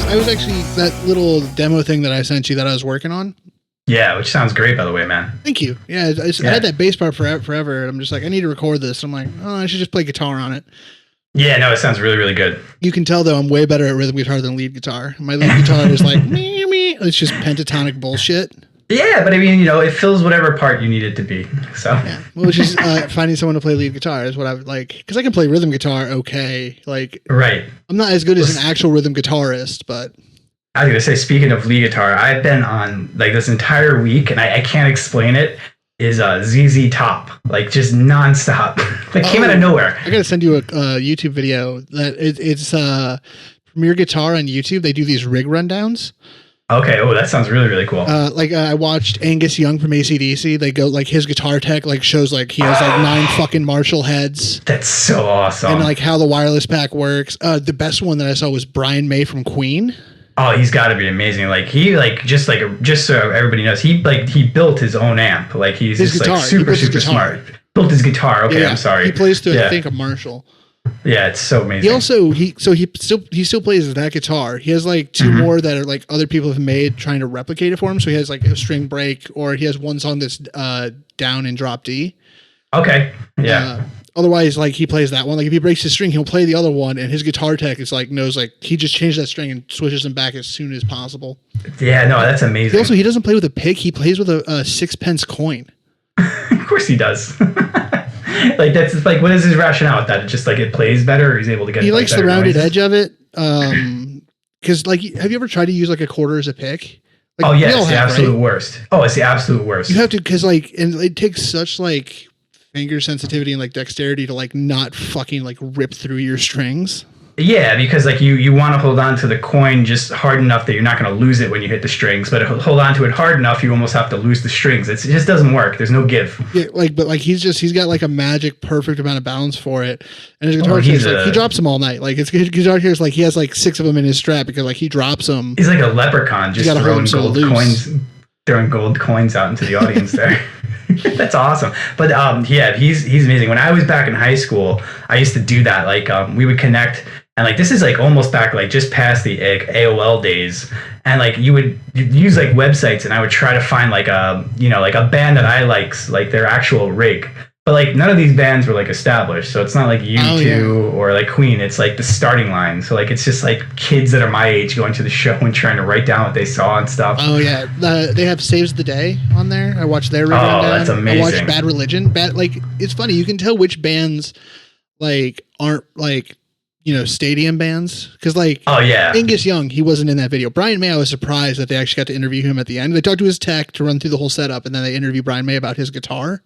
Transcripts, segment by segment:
I was actually that little demo thing that I sent you that I was working on. Yeah, which sounds great, by the way, man. Thank you. Yeah, I had that bass part forever. And I'm just like, I need to record this. I'm like, oh, I should just play guitar on it. Yeah, no, it sounds really, really good. You can tell, though, I'm way better at rhythm guitar than lead guitar. My lead guitar is like, me. It's just pentatonic bullshit. Yeah, but I mean, it fills whatever part you need it to be. So yeah, well, it's just finding someone to play lead guitar is what I would like, because I can play rhythm guitar okay. Like, right. I'm not as good as an actual rhythm guitarist, but. I was gonna say, speaking of lead guitar, I've been on like this entire week, and I can't explain it. Is ZZ Top, like just nonstop. Like came out of nowhere. I gotta send you a YouTube video that it's Premier Guitar on YouTube. They do these rig rundowns. Okay. Oh, that sounds really, really cool. I watched Angus Young from AC/DC. They go like his guitar tech like shows like he has like 9 fucking Marshall heads. That's so awesome. And like how the wireless pack works. The best one that I saw was Brian May from Queen. Oh, he's got to be amazing. Like he just so everybody knows, he built his own amp. Like he's his just guitar. Like super smart. Built his guitar. Okay, yeah. I'm sorry. He plays to I think a Marshall. Yeah, it's so amazing. He also he still plays that guitar. He has like 2 more that are like other people have made trying to replicate it for him. So he has like a string break, or he has one song that's down in drop D. Okay. Yeah. Otherwise, like he plays that one. Like if he breaks his string, he'll play the other one, and his guitar tech is like knows like he just changed that string and switches them back as soon as possible. Yeah, no, that's amazing. He doesn't play with a pick. He plays with a 6-pence coin. Of course he does. Like that's like, what is his rationale with that? It's just like it plays better, or he's able to get. He likes the rounded edge of it. Because like, have you ever tried to use like a quarter as a pick? Like, oh yeah, it's the absolute worst. Oh, it's the absolute worst. You have to, because like, and it takes such like finger sensitivity and like dexterity to like not fucking like rip through your strings. Yeah, because like you want to hold on to the coin just hard enough that you're not going to lose it when you hit the strings, but hold on to it hard enough you almost have to lose the strings. It just doesn't work. There's no give. Yeah, but he's got like a magic perfect amount of balance for it, and his guitar case, like he drops them all night. Like his guitar case, like he has like 6 of them in his strap because like he drops them. He's like a leprechaun, just throwing gold coins out into the audience there. That's awesome. But yeah, he's amazing. When I was back in high school, I used to do that. Like we would connect. And like this is like almost back like just past the AOL days, and like you'd use like websites, and I would try to find like a like a band that I liked, like their actual rig. But like none of these bands were like established, so it's not like U2 or like Queen. It's like the starting line. So like it's just like kids that are my age going to the show and trying to write down what they saw and stuff. Oh yeah, they have Saves the Day on there. I watched their rig. Oh, that's amazing. I watched Bad Religion. Like it's funny, you can tell which bands like aren't like stadium bands, because like Angus Young, he wasn't in that video. Brian May, I was surprised that they actually got to interview him at the end. They talked to his tech to run through the whole setup, and then they interview Brian May about his guitar.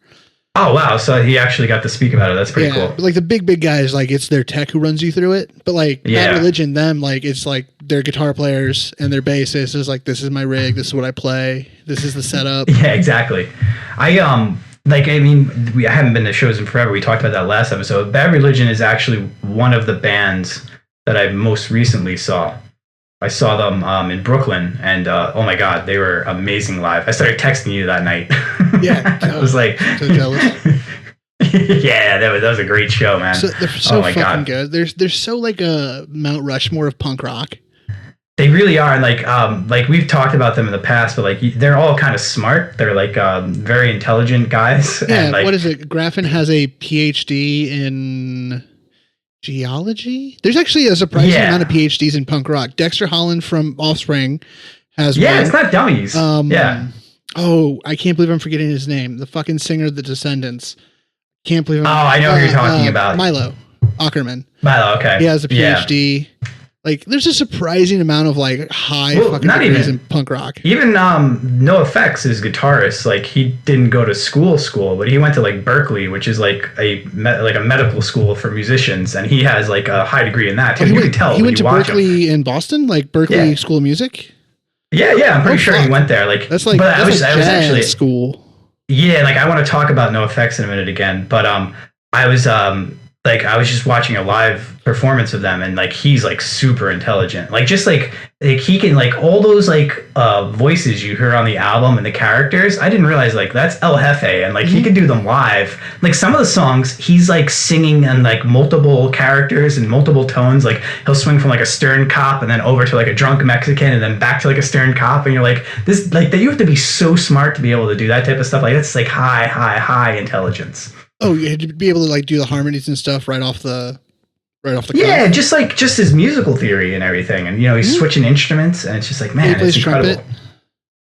Oh wow, so he actually got to speak about it. That's pretty cool. But like the big guys, like it's their tech who runs you through it. But like Bad Religion, them, like it's like their guitar players and their bassist is like, this is my rig, this is what I play, this is the setup. Yeah, exactly. I haven't been to shows in forever. We talked about that last episode. Bad Religion is actually one of the bands that I most recently saw. I saw them in Brooklyn, and oh my god, they were amazing live. I started texting you that night. Yeah, I was like, so jealous. Yeah, that was a great show, man. So, they're so fucking good. They're so like a Mount Rushmore of punk rock. They really are, and like we've talked about them in the past, but like they're all kind of smart. They're like very intelligent guys. Yeah, and, like, what is it? Graffin has a Ph.D. in geology. There's actually a surprising amount of Ph.D.s in punk rock. Dexter Holland from Offspring has one. It's not dummies. Oh, I can't believe I'm forgetting his name. The fucking singer of the Descendants. Can't believe I know who you're talking about. Milo Ackerman. Milo, okay. He has a Ph.D. Like, there's a surprising amount of like high fucking degrees in punk rock. Even NOFX, his guitarist, like he didn't go to school, but he went to like Berkeley, which is like a medical school for musicians, and he has like a high degree in that too. You can tell. He went to Berkeley in Boston, like Berkeley School of Music. Yeah, I'm pretty sure he went there. Like that's like, but I was actually at school. Yeah, like I want to talk about NOFX in a minute again, but I was just watching a live performance of them, and like he's like super intelligent. Like just like like he can like all those like voices you hear on the album and the characters. I didn't realize like that's El Jefe, and like he can do them live. Like some of the songs he's like singing in like multiple characters and multiple tones. Like he'll swing from like a stern cop and then over to like a drunk Mexican and then back to like a stern cop, and you're like, this like that you have to be so smart to be able to do that type of stuff. Like that's like high intelligence. Oh, you had to be able to like do the harmonies and stuff right off the yeah, just his musical theory and everything, and he's switching instruments, and it's just like, man, it's incredible. Trumpet.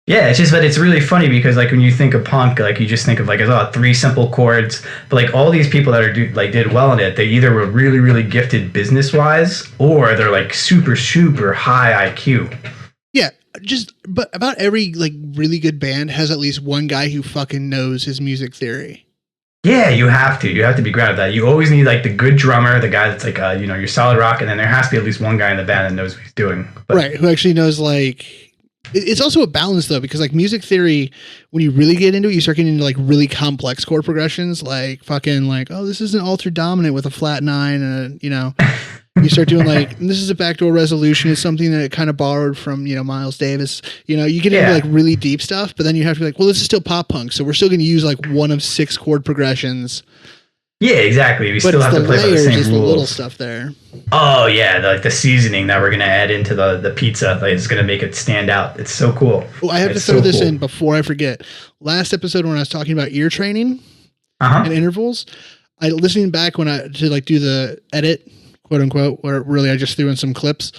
Yeah, it's just that it's really funny because like when you think of punk, like you just think of like 3 simple chords, but like all these people that did well in it, they either were really gifted business wise, or they're like super high IQ. Yeah, but about every like really good band has at least one guy who fucking knows his music theory. Yeah, you have to be grounded that. You always need like the good drummer, the guy that's like your solid rock, and then there has to be at least one guy in the band that knows what he's doing. Right, who actually knows like it's also a balance though, because like music theory, when you really get into it, you start getting into like really complex chord progressions, like fucking like, oh, this is an altered dominant with a flat 9 and you start doing like, this is a backdoor resolution. It's something that kind of borrowed from, Miles Davis. You get into like really deep stuff, but then you have to be like, well, this is still pop punk. So we're still going to use like one of 6 chord progressions. Yeah, exactly. We still have to play by the same rules. The little stuff there. Oh yeah, like the seasoning that we're going to add into the pizza like, is going to make it stand out. It's so cool. Oh, I have to throw this in before I forget. Last episode when I was talking about ear training and intervals, I listening back to like do the edit, quote unquote, where really I just threw in some clips.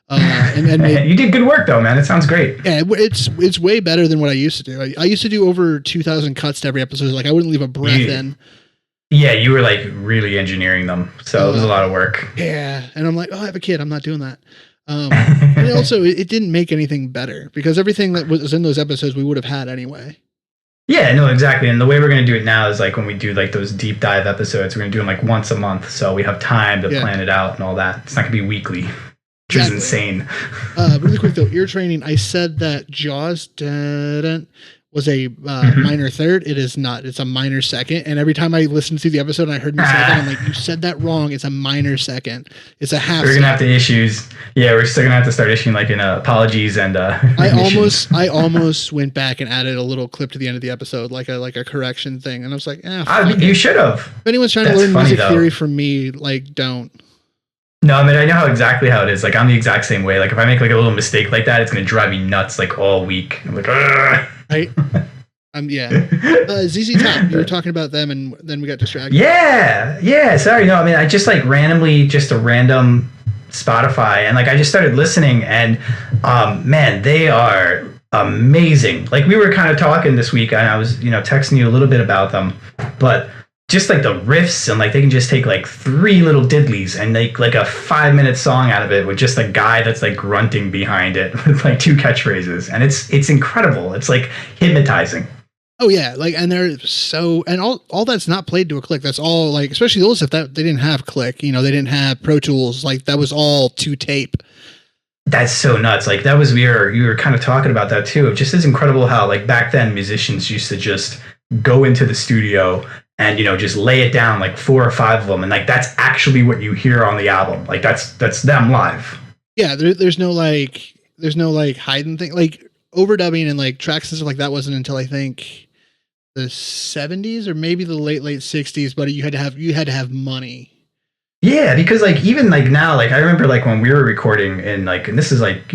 And you did good work though, man. It sounds great. Yeah, it's way better than what I used to do. I used to do over 2,000 cuts to every episode. Like I wouldn't leave a breath in. Yeah, you were like really engineering them, so it was a lot of work. Yeah, and I'm like, oh, I have a kid. I'm not doing that. And also, it didn't make anything better because everything that was in those episodes we would have had anyway. Yeah, no, exactly. And the way we're going to do it now is like when we do like those deep dive episodes, we're going to do them like once a month, so we have time to plan it out and all that. It's not going to be weekly, which is insane. Really quick though, ear training. I said that Jaws was a minor third. It is not. It's a minor second. And every time I listened to the episode and I heard me say that, I'm like, you said that wrong. It's a minor second. It's a half. We're gonna have to issues. Yeah, we're still gonna have to start issuing like apologies and. I almost went back and added a little clip to the end of the episode, like a correction thing, and I was like, you should have. If anyone's trying to learn music theory from me, like, don't. No, I mean, I know exactly how it is. Like, I'm the exact same way. Like, if I make like a little mistake like that, it's gonna drive me nuts like all week. I'm like, ugh. Right? ZZ Top, you were talking about them and then we got distracted. Yeah. Sorry. No, I mean, I just like randomly, just a random Spotify, and like I just started listening, and man, they are amazing. Like we were kind of talking this week, and I was, texting you a little bit about them, but just like the riffs, and like they can just take like 3 little diddlies and make like a 5-minute song out of it with just a guy that's like grunting behind it with like 2 catchphrases, and it's incredible. It's like hypnotizing. Oh yeah, like, and they're so, and all that's not played to a click. That's all like, especially those if that they didn't have click, they didn't have Pro Tools. Like that was all to tape. That's so nuts. Like that was you were kind of talking about that too. It just is incredible how like back then musicians used to just go into the studio and just lay it down like 4 or 5 of them, and like that's actually what you hear on the album. Like that's them live. Yeah, there's no hiding thing, like overdubbing and like tracks and stuff like that wasn't until I think the 70s or maybe the late 60s. But you had to have money. Yeah, because like even like now, like I remember like when we were recording and this is like,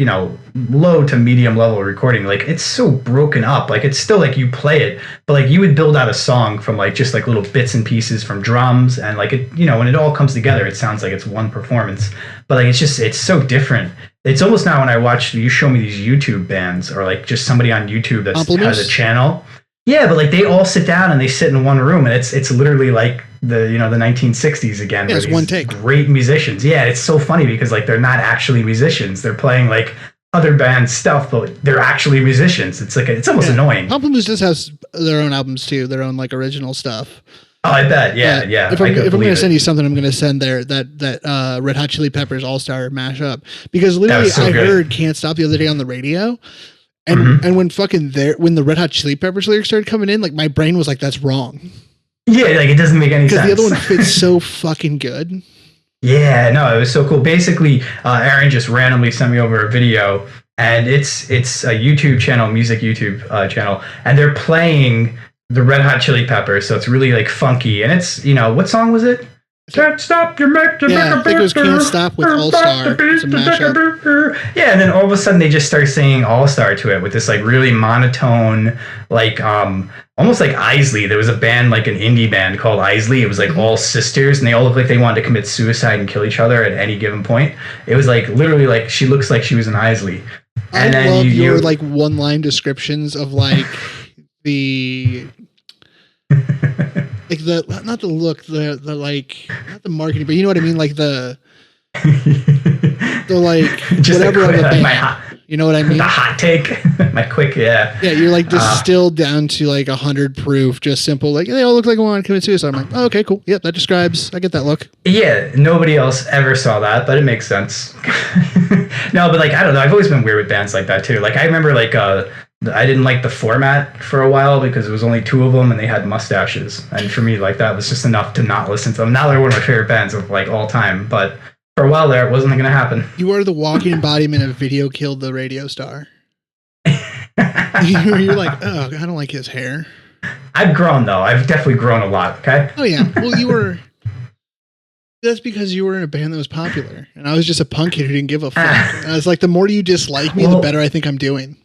low to medium level recording, like it's so broken up. Like it's still like you play it, but like you would build out a song from like just like little bits and pieces from drums, and like it, when it all comes together, it sounds like it's one performance. But like it's so different. It's almost now when I watch you show me these YouTube bands or like just somebody on YouTube that has a channel. Yeah, but like they all sit down and they sit in one room, and it's literally like the the 1960s again. Yeah, it's one take. Great musicians. Yeah, it's so funny because like they're not actually musicians. They're playing like other bands stuff, but they're actually musicians. It's like it's almost annoying. Pamplemousse just has their own albums too, their own like original stuff. Oh, I bet. Yeah. If I'm going to send you something, I'm going to send that Red Hot Chili Peppers All-Star mashup, because literally I heard "Can't Stop" the other day on the radio. And when when the Red Hot Chili Peppers lyrics started coming in, like my brain was like, that's wrong. Yeah, like it doesn't make any sense. Because the other one fits so fucking good. Yeah, no, it was so cool. Basically, Aaron just randomly sent me over a video and it's a YouTube channel, music YouTube channel, and they're playing the Red Hot Chili Peppers, so it's really like funky, and it's, you know, what song was it? Can't stop your make I think it was Can't Stop with All Star. It's a mashup. Yeah, and then all of a sudden they just start singing All Star to it with this like really monotone, like almost like Isley. There was a band, like an indie band called Isley. It was like all sisters, and they all looked like they wanted to commit suicide and kill each other at any given point. It was like literally like she looks like she was an Isley. And I love your like one line descriptions of like the like the not the look, the like not the marketing, but you know what I mean, like the like just whatever of the band. You know what I mean? The hot take, my quick, yeah. You're like distilled down to like 100 proof, just simple. Like they all look like they want to commit suicide. I'm like, oh, okay, cool. Yep, that describes. I get that look. Yeah, nobody else ever saw that, but it makes sense. No, but like I don't know. I've always been weird with bands like that too. Like I remember like I didn't like the Format for a while because it was only 2 of them and they had mustaches. And for me, like that was just enough to not listen to them. Now they're one of my favorite bands of like all time, but for a while there, it wasn't going to happen. You are the walking embodiment of Video Killed the Radio Star. You're like, oh, I don't like his hair. I've grown though. I've definitely grown a lot. Okay. Oh yeah. Well, that's because you were in a band that was popular and I was just a punk kid who didn't give a fuck. I was like, the more you dislike me, the better I think I'm doing.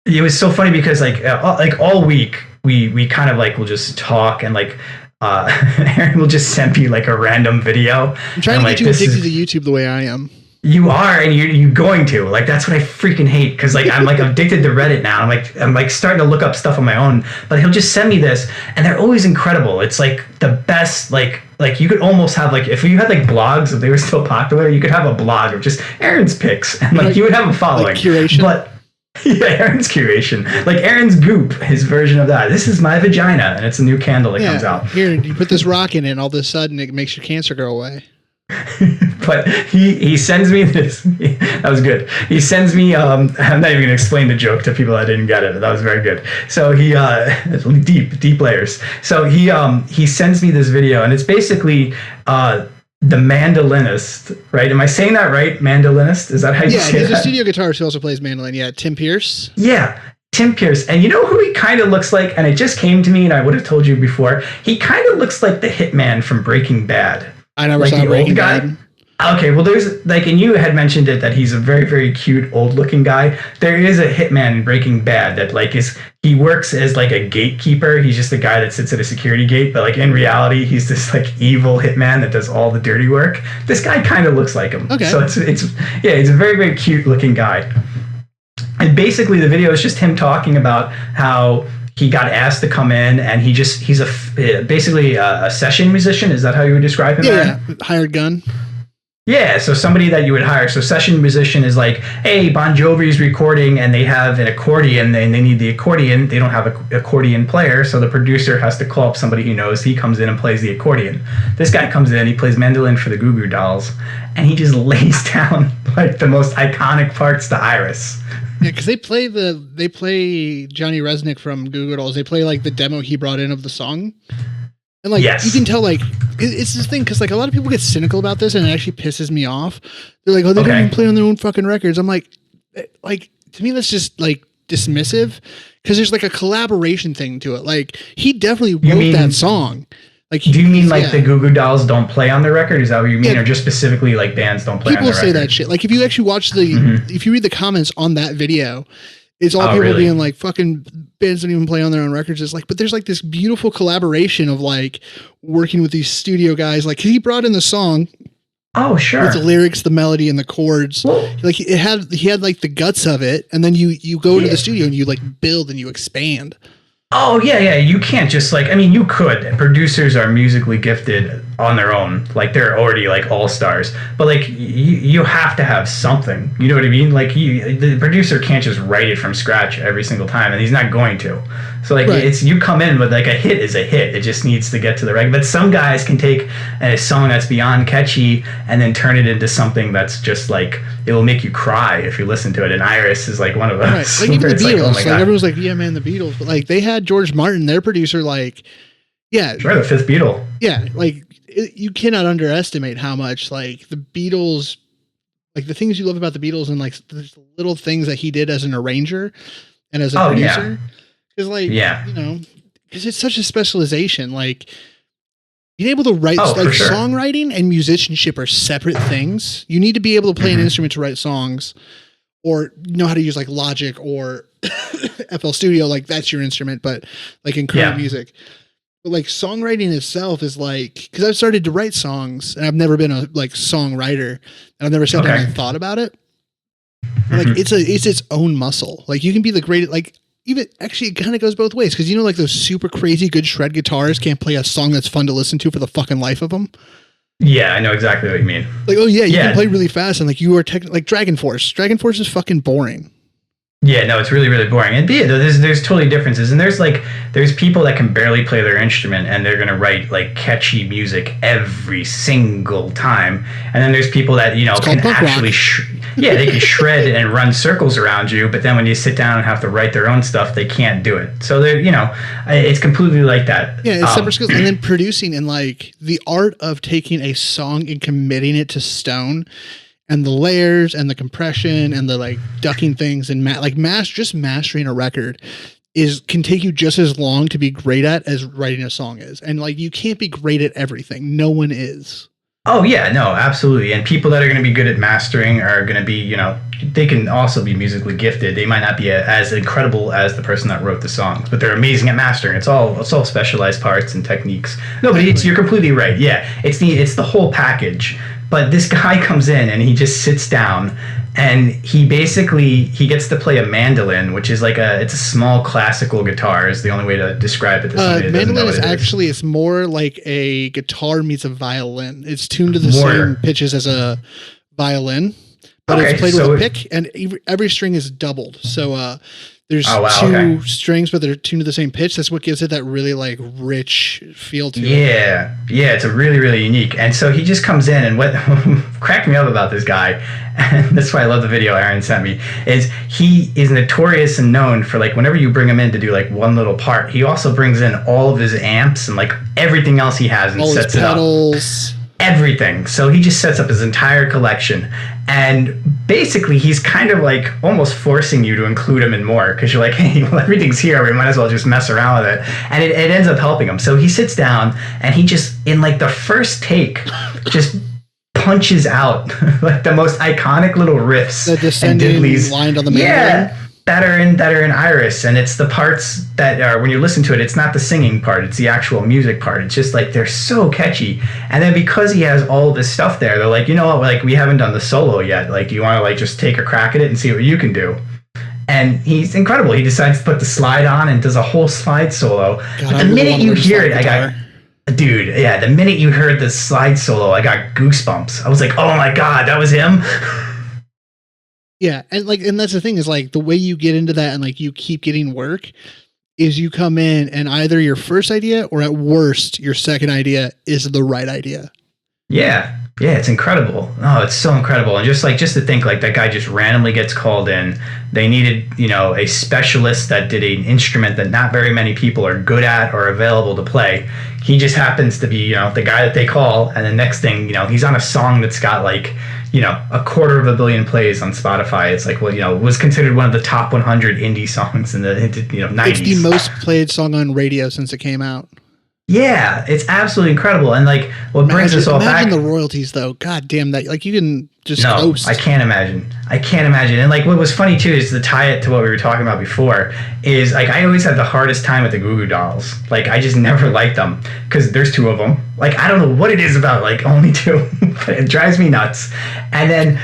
It was so funny because like all week we kind of like will just talk and like Aaron will just send me like a random video. I'm trying to get you addicted to YouTube the way I am. You are, and you're going to. Like that's what I freaking hate because like I'm like addicted to Reddit now. I'm like starting to look up stuff on my own. But he'll just send me this, and they're always incredible. It's like the best. Like you could almost have like if you had like blogs, if they were still popular, you could have a blog of just Aaron's picks, and like you would have a following. Like curation. But yeah, Aaron's curation. Like Aaron's goop, his version of that. This is my vagina, and it's a new candle that comes out. Here, you put this rock in it, and all of a sudden it makes your cancer go away. But he sends me this. That was good. He sends me. I'm not even gonna explain the joke to people that didn't get it. That was very good. So he deep layers. So he sends me this video, and it's basically the mandolinist, right? Am I saying that right? Mandolinist? Is that how you say that? Yeah, he's a studio guitarist who also plays mandolin. Yeah, Tim Pierce. Yeah, Tim Pierce. And you know who he kind of looks like? And it just came to me, and I would have told you before. He kind of looks like the hitman from Breaking Bad. I never saw Breaking Bad. Okay, well, there's like, and you had mentioned it that he's a very, very cute, old-looking guy. There is a hitman in Breaking Bad that like he works as like a gatekeeper. He's just the guy that sits at a security gate, but like in reality, he's this like evil hitman that does all the dirty work. This guy kind of looks like him. Okay. So it's he's a very, very cute-looking guy. And basically, the video is just him talking about how he got asked to come in, and he's basically a session musician. Is that how you would describe him? Yeah, hired gun. Yeah, so somebody that you would hire. So session musician is like, hey, Bon Jovi's recording and they have an accordion and they need the accordion. They don't have an accordion player, so the producer has to call up somebody he knows. He comes in and plays the accordion. This guy comes in, he plays mandolin for the Goo Goo Dolls, and he just lays down like the most iconic parts to Iris. Yeah, because they play Johnny Resnick from Goo Goo Dolls. They play like the demo he brought in of the song. And like you can tell, like it's this thing because like a lot of people get cynical about this, and it actually pisses me off. They're like, "Oh, they don't even play on their own fucking records." I'm like to me, that's just like dismissive because there's like a collaboration thing to it. Like he definitely wrote that song. Like, do you mean like the Goo Goo Dolls don't play on their record? Is that what you mean, or just specifically like bands don't play on their record? People say that shit. Like if you actually watch if you read the comments on that video. It's all people being like, fucking bands don't even play on their own records. It's like, but there's like this beautiful collaboration of like working with these studio guys. Like he brought in the song. Oh, sure. With the lyrics, the melody, and the chords. Whoa. Like he had like the guts of it. And then you go to the studio and you like build and you expand. Oh, yeah. You can't just like, I mean, you could. Producers are musically gifted on their own. Like they're already like all-stars. But like you have to have something. You know what I mean? Like the producer can't just write it from scratch every single time, and he's not going to. So like it's you come in with like a hit is a hit. It just needs to get to the record. But some guys can take a song that's beyond catchy and then turn it into something that's just like it will make you cry if you listen to it. And Iris is like one of those. Right. Like even the Beatles. Like everyone's like, yeah, man, the Beatles. But like they had George Martin, their producer, like, yeah, sure, the fifth Beatle. Yeah, like you cannot underestimate how much like the Beatles like the things you love about the Beatles and like the little things that he did as an arranger and as a producer. Because because it's such a specialization. Like being able to write songwriting and musicianship are separate things. You need to be able to play an instrument to write songs, or know how to use like Logic or FL Studio. Like that's your instrument, but like in current music. But like songwriting itself is like, because I've started to write songs and I've never been a like songwriter and I've never sat down and thought about it. Like it's its own muscle. Like you can be the greatest, like even actually it kind of goes both ways. Cause like those super crazy good shred guitars can't play a song that's fun to listen to for the fucking life of them. Yeah, I know exactly what you mean. Like, you can play really fast and like you are like Dragon Force. Dragon Force is fucking boring. Yeah, no, it's really, really boring. And there's totally differences. And there's people that can barely play their instrument and they're going to write like catchy music every single time. And then there's people that, can actually, they can shred and run circles around you. But then when you sit down and have to write their own stuff, they can't do it. So they're, it's completely like that. Yeah, it's separate skills. And then producing and like the art of taking a song and committing it to stone. And the layers and the compression and the like ducking things and just mastering a record can take you just as long to be great at as writing a song is. And like you can't be great at everything. No one is. Oh yeah, no, absolutely. And people that are going to be good at mastering are going to be, they can also be musically gifted. They might not be as incredible as the person that wrote the songs, but they're amazing at mastering. It's all specialized parts and techniques. No, but you're completely right. Yeah, it's the whole package. But this guy comes in and he just sits down and he gets to play a mandolin, which is it's a small classical guitar is the only way to describe it. Mandolin is actually, it's more like a guitar meets a violin. It's tuned to the same pitches as a violin, but it's played with a pick and every string is doubled. So, there's two strings, but they're tuned to the same pitch. That's what gives it that really like rich feel to it. Yeah, it's a really, really unique. And so he just comes in, and what cracked me up about this guy, and that's why I love the video Aaron sent me, is he is notorious and known for like whenever you bring him in to do like one little part, he also brings in all of his amps and like everything else he has and sets it up. Everything. So he just sets up his entire collection, and basically he's kind of like almost forcing you to include him in more because you're like, hey, well, everything's here, we might as well just mess around with it, and it ends up helping him. So he sits down and he just in like the first take just punches out like the most iconic little riffs, the descending line on the mandolin. That are in Iris, and it's the parts that are when you listen to it, it's not the singing part, it's the actual music part. It's just like they're so catchy. And then because he has all this stuff there, they're like, you know what, like we haven't done the solo yet. Like, do you want to like just take a crack at it and see what you can do? And he's incredible. He decides to put the slide on and does a whole slide solo. God, but the minute you hear it, the minute you heard the slide solo, I got goosebumps. I was like, oh my God, that was him. Yeah, and that's the thing is like the way you get into that and like you keep getting work is you come in and either your first idea or at worst your second idea is the right idea. Yeah, it's incredible. Oh, it's so incredible. And just to think like that guy just randomly gets called in. They needed, a specialist that did an instrument that not very many people are good at or available to play. He just happens to be, the guy that they call, and the next thing, he's on a song that's got like 250 million plays on Spotify. It's like, was considered one of the top 100 indie songs in the 90s. It's the most played song on radio since it came out. Yeah, it's absolutely incredible. And like what brings us all back. Imagine the royalties though. God damn that. Like you can just coast. I can't imagine. And like what was funny too is to tie it to what we were talking about before is like I always had the hardest time with the Goo Goo Dolls. Like I just never liked them because there's two of them. Like I don't know what it is about like only two, but it drives me nuts. And then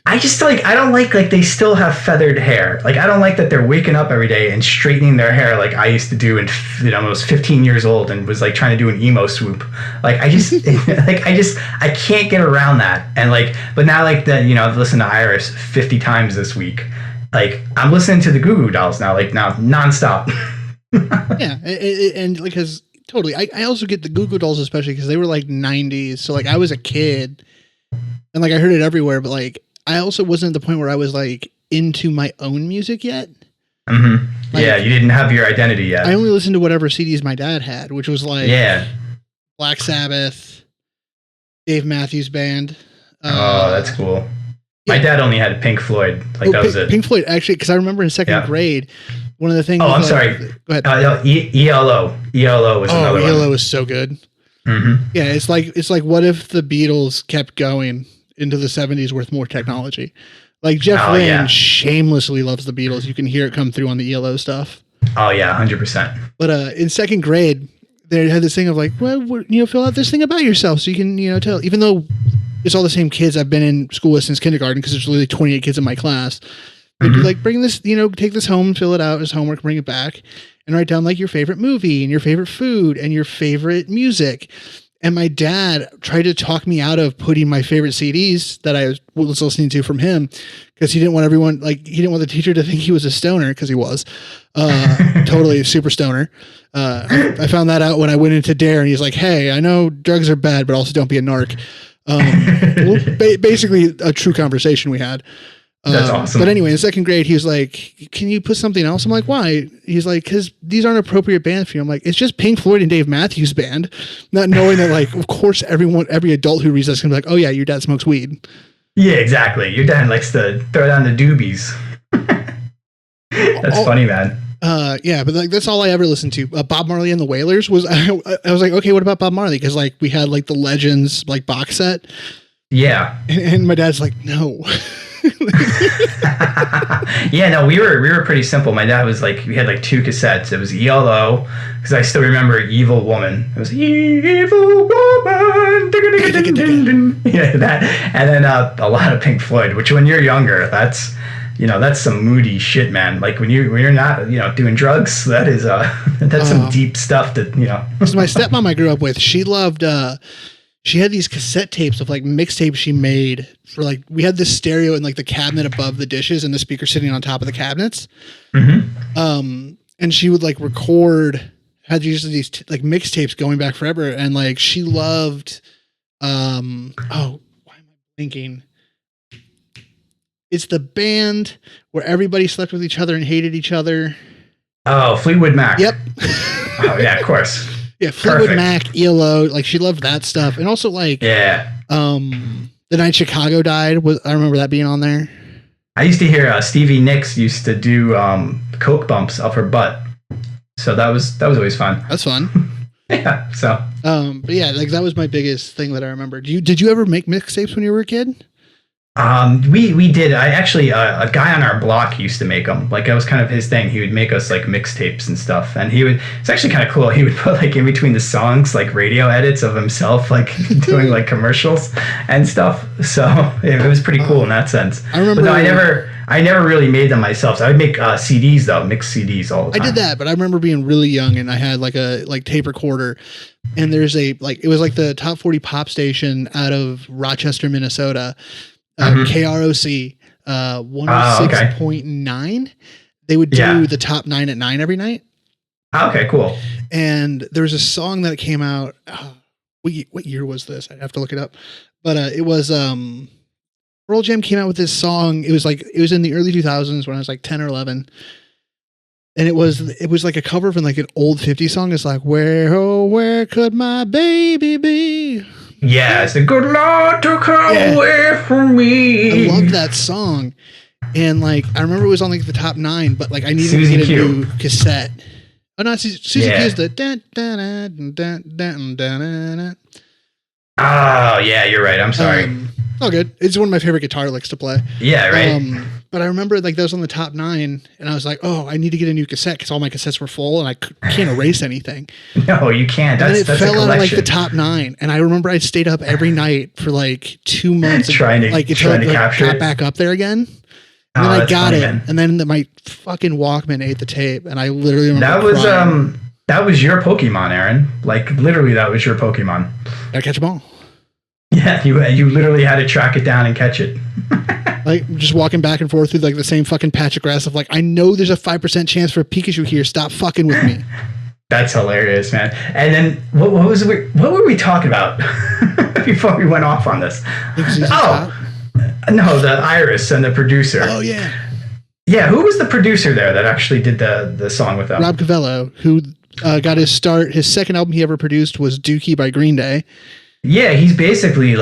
I just I don't like they still have feathered hair. Like I don't like that they're waking up every day and straightening their hair like I used to do and I was 15 years old and was like trying to do an emo swoop. Like I just I can't get around that. And but now I've listened to Iris 50 times this week. Like I'm listening to the Goo Goo Dolls now nonstop. Yeah, and because totally I also get the Goo Goo Dolls especially because they were 90s. So I was a kid and I heard it everywhere, but I also wasn't at the point where I was into my own music yet. Mm-hmm. You didn't have your identity yet. I only listened to whatever CDs my dad had, which was Black Sabbath, Dave Matthews Band. Oh, that's cool. My dad only had Pink Floyd. Like that was it. Pink Floyd, actually, because I remember in second grade, one of the things. Oh, I'm sorry. Go ahead. ELO. ELO was another one. ELO is so good. Mm-hmm. Yeah, it's like what if the Beatles kept going into the 70s with more technology? Like Jeff Lynne shamelessly loves the Beatles. You can hear it come through on the ELO stuff. Oh yeah, 100%. But in second grade, they had this thing of like, well, fill out this thing about yourself so you can, tell. Even though it's all the same kids I've been in school with since kindergarten, because there's literally 28 kids in my class. They'd be like, bring this, take this home, fill it out as homework, bring it back, and write down like your favorite movie and your favorite food and your favorite music. And my dad tried to talk me out of putting my favorite CDs that I was listening to from him, because he didn't want everyone, he didn't want the teacher to think he was a stoner, because he was totally a super stoner. I found that out when I went into DARE, and he's like, hey, I know drugs are bad, but also don't be a narc. Basically a true conversation we had. That's awesome. But anyway, in second grade, he was like, can you put something else? I'm like, why? He's like, because these aren't appropriate bands for you. I'm like, it's just Pink Floyd and Dave Matthews Band. Not knowing that, of course, every adult who reads that's going to be like, oh yeah, your dad smokes weed. Yeah, exactly. Your dad likes to throw down the doobies. That's funny, man. Yeah, but that's all I ever listened to. Bob Marley and the Wailers was, I was like, okay, what about Bob Marley? Because we had the Legends box set. Yeah. And my dad's like, no. Yeah, no, we were pretty simple. My dad was we had 2 cassettes. It was ELO, because I still remember Evil Woman. It was Evil Woman. Yeah, that. And then a lot of Pink Floyd, which when you're younger, that's some moody shit, man. When you're not, doing drugs, that is that's some deep stuff that, So my stepmom I grew up with, she loved she had these cassette tapes of mixtapes she made for we had this stereo in the cabinet above the dishes and the speaker sitting on top of the cabinets. Mm-hmm. And she would record, had these mixtapes going back forever. And she loved, why am I thinking? It's the band where everybody slept with each other and hated each other. Oh, Fleetwood Mac. Yep. Oh yeah, of course. Yeah, Fleetwood Mac, ELO, she loved that stuff. And also The Night Chicago Died, I remember that being on there. I used to hear Stevie Nicks used to do coke bumps up her butt. So that was always fun. That's fun. Yeah, so. But yeah, that was my biggest thing that I remember. Did you ever make mixtapes when you were a kid? We did. I actually, a guy on our block used to make them. That was kind of his thing. He would make us mixtapes and stuff. And it's actually kind of cool. He would put in between the songs, radio edits of himself, doing commercials and stuff. So it was pretty cool in that sense. I remember. But no, I never really made them myself. So I would make CDs though, mixed CDs all the time. I did that, but I remember being really young and I had a tape recorder, and there's it was the top 40 pop station out of Rochester, Minnesota. KROC 106.9. They would do the top 9 at 9 every night. Okay, cool. And there was a song that came out. What year was this? I'd have to look it up. But it was Pearl Jam came out with this song. It was in the early 2000s when I was 10 or 11. And it was a cover of an old 50s song. It's where could my baby be? Yeah, it's a good Lord took her away from me. I loved that song. And I remember it was on the top 9, but I needed Susie to get a Q. new cassette. Oh no, Susie Q is the dun, dun, dun, dun, dun, dun, dun. Oh yeah, you're right. I'm sorry. All good. It's one of my favorite guitar licks to play. Yeah, right. But I remember that was on the top 9, and I was like, oh, I need to get a new cassette because all my cassettes were full, and I can't erase anything. No, you can't. That's it fell out of the top 9, and I remember I stayed up every night for 2 months trying to capture got it back up there again. And then I got it, and then my fucking Walkman ate the tape, and I literally remember that was your Pokemon, Aaron. Literally, that was your Pokemon. Gotta catch them all. Yeah, you literally had to track it down and catch it. Just walking back and forth through the same fucking patch of grass of I know there's a 5% chance for a Pikachu here. Stop fucking with me. That's hilarious, man. And then what were we talking about before we went off on this? No, the Iris and the producer. Oh yeah. Yeah, who was the producer there that actually did the song with them? Rob Cavallo, who got his start. His second album he ever produced was Dookie by Green Day. Yeah, he's basically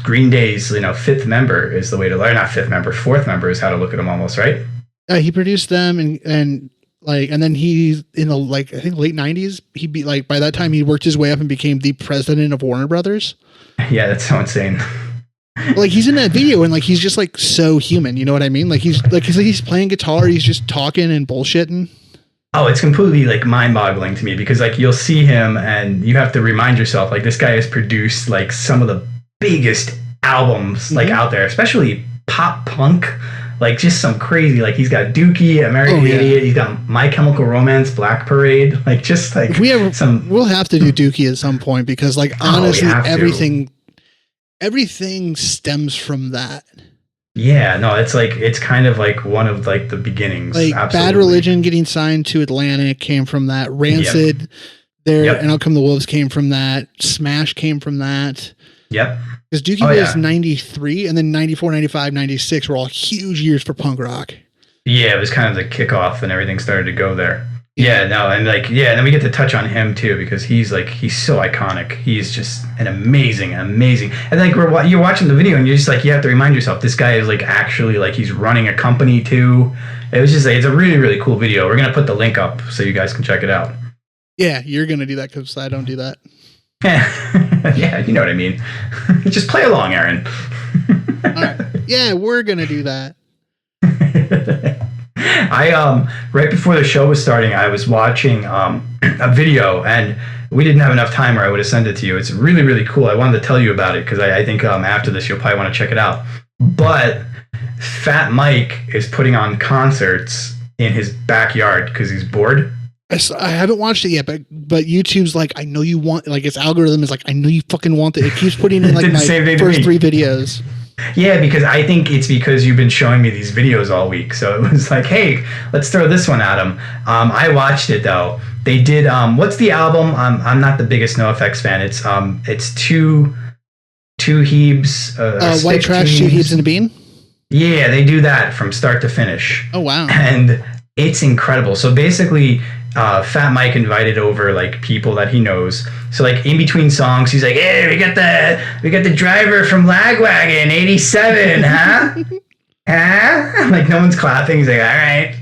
Green Day's, fifth member is the way to learn. Not fifth member, fourth member is how to look at them almost, right? He produced them and then he in the I think late 90s, he by that time he worked his way up and became the president of Warner Brothers. Yeah, that's so insane. He's in that video and he's just so human, you know what I mean? He's playing guitar, he's just talking and bullshitting. Oh, it's completely mind-boggling to me because you'll see him and you have to remind yourself this guy has produced some of the biggest albums out there, especially pop punk, just some crazy he's got Dookie, American Idiot, he's got My Chemical Romance, Black Parade, we'll have to do Dookie at some point because honestly everything stems from that. Yeah, no, it's kind of one of the beginnings. Absolutely. Bad Religion getting signed to Atlantic came from that. Rancid, and Out Come the Wolves came from that. Smash came from that. Yep. Because Dookie was 93, and then 94, 95, 96 were all huge years for punk rock. Yeah, it was kind of the kickoff, and everything started to go there. Yeah, no, and and then we get to touch on him too because he's so iconic. He's just an amazing. And you're watching the video and you're just you have to remind yourself this guy is actually he's running a company too. It was just it's a really really cool video. We're gonna put the link up so you guys can check it out. Yeah, you're gonna do that because I don't do that. Yeah, you know what I mean. Just play along, Aaron. All right. Yeah, we're gonna do that. I right before the show was starting, I was watching a video, and we didn't have enough time, or I would have sent it to you. It's really, really cool. I wanted to tell you about it because I think after this you'll probably want to check it out. But Fat Mike is putting on concerts in his backyard because he's bored. I haven't watched it yet, but YouTube's I know you want its algorithm is I know you fucking want it. It keeps putting in my first 3 videos. Yeah, because I think it's because you've been showing me these videos all week. So it was hey, let's throw this one at him. I watched it though. They did what's the album? I'm not the biggest NOFX fan. It's two Hebes. White Trash, 2 Hebes and a Bean. Yeah, they do that from start to finish. Oh wow! And it's incredible. So basically, Fat Mike invited over people that he knows. So in between songs, he's "Hey, we got the driver from Lagwagon '87, huh? Huh?" No one's clapping. He's all right,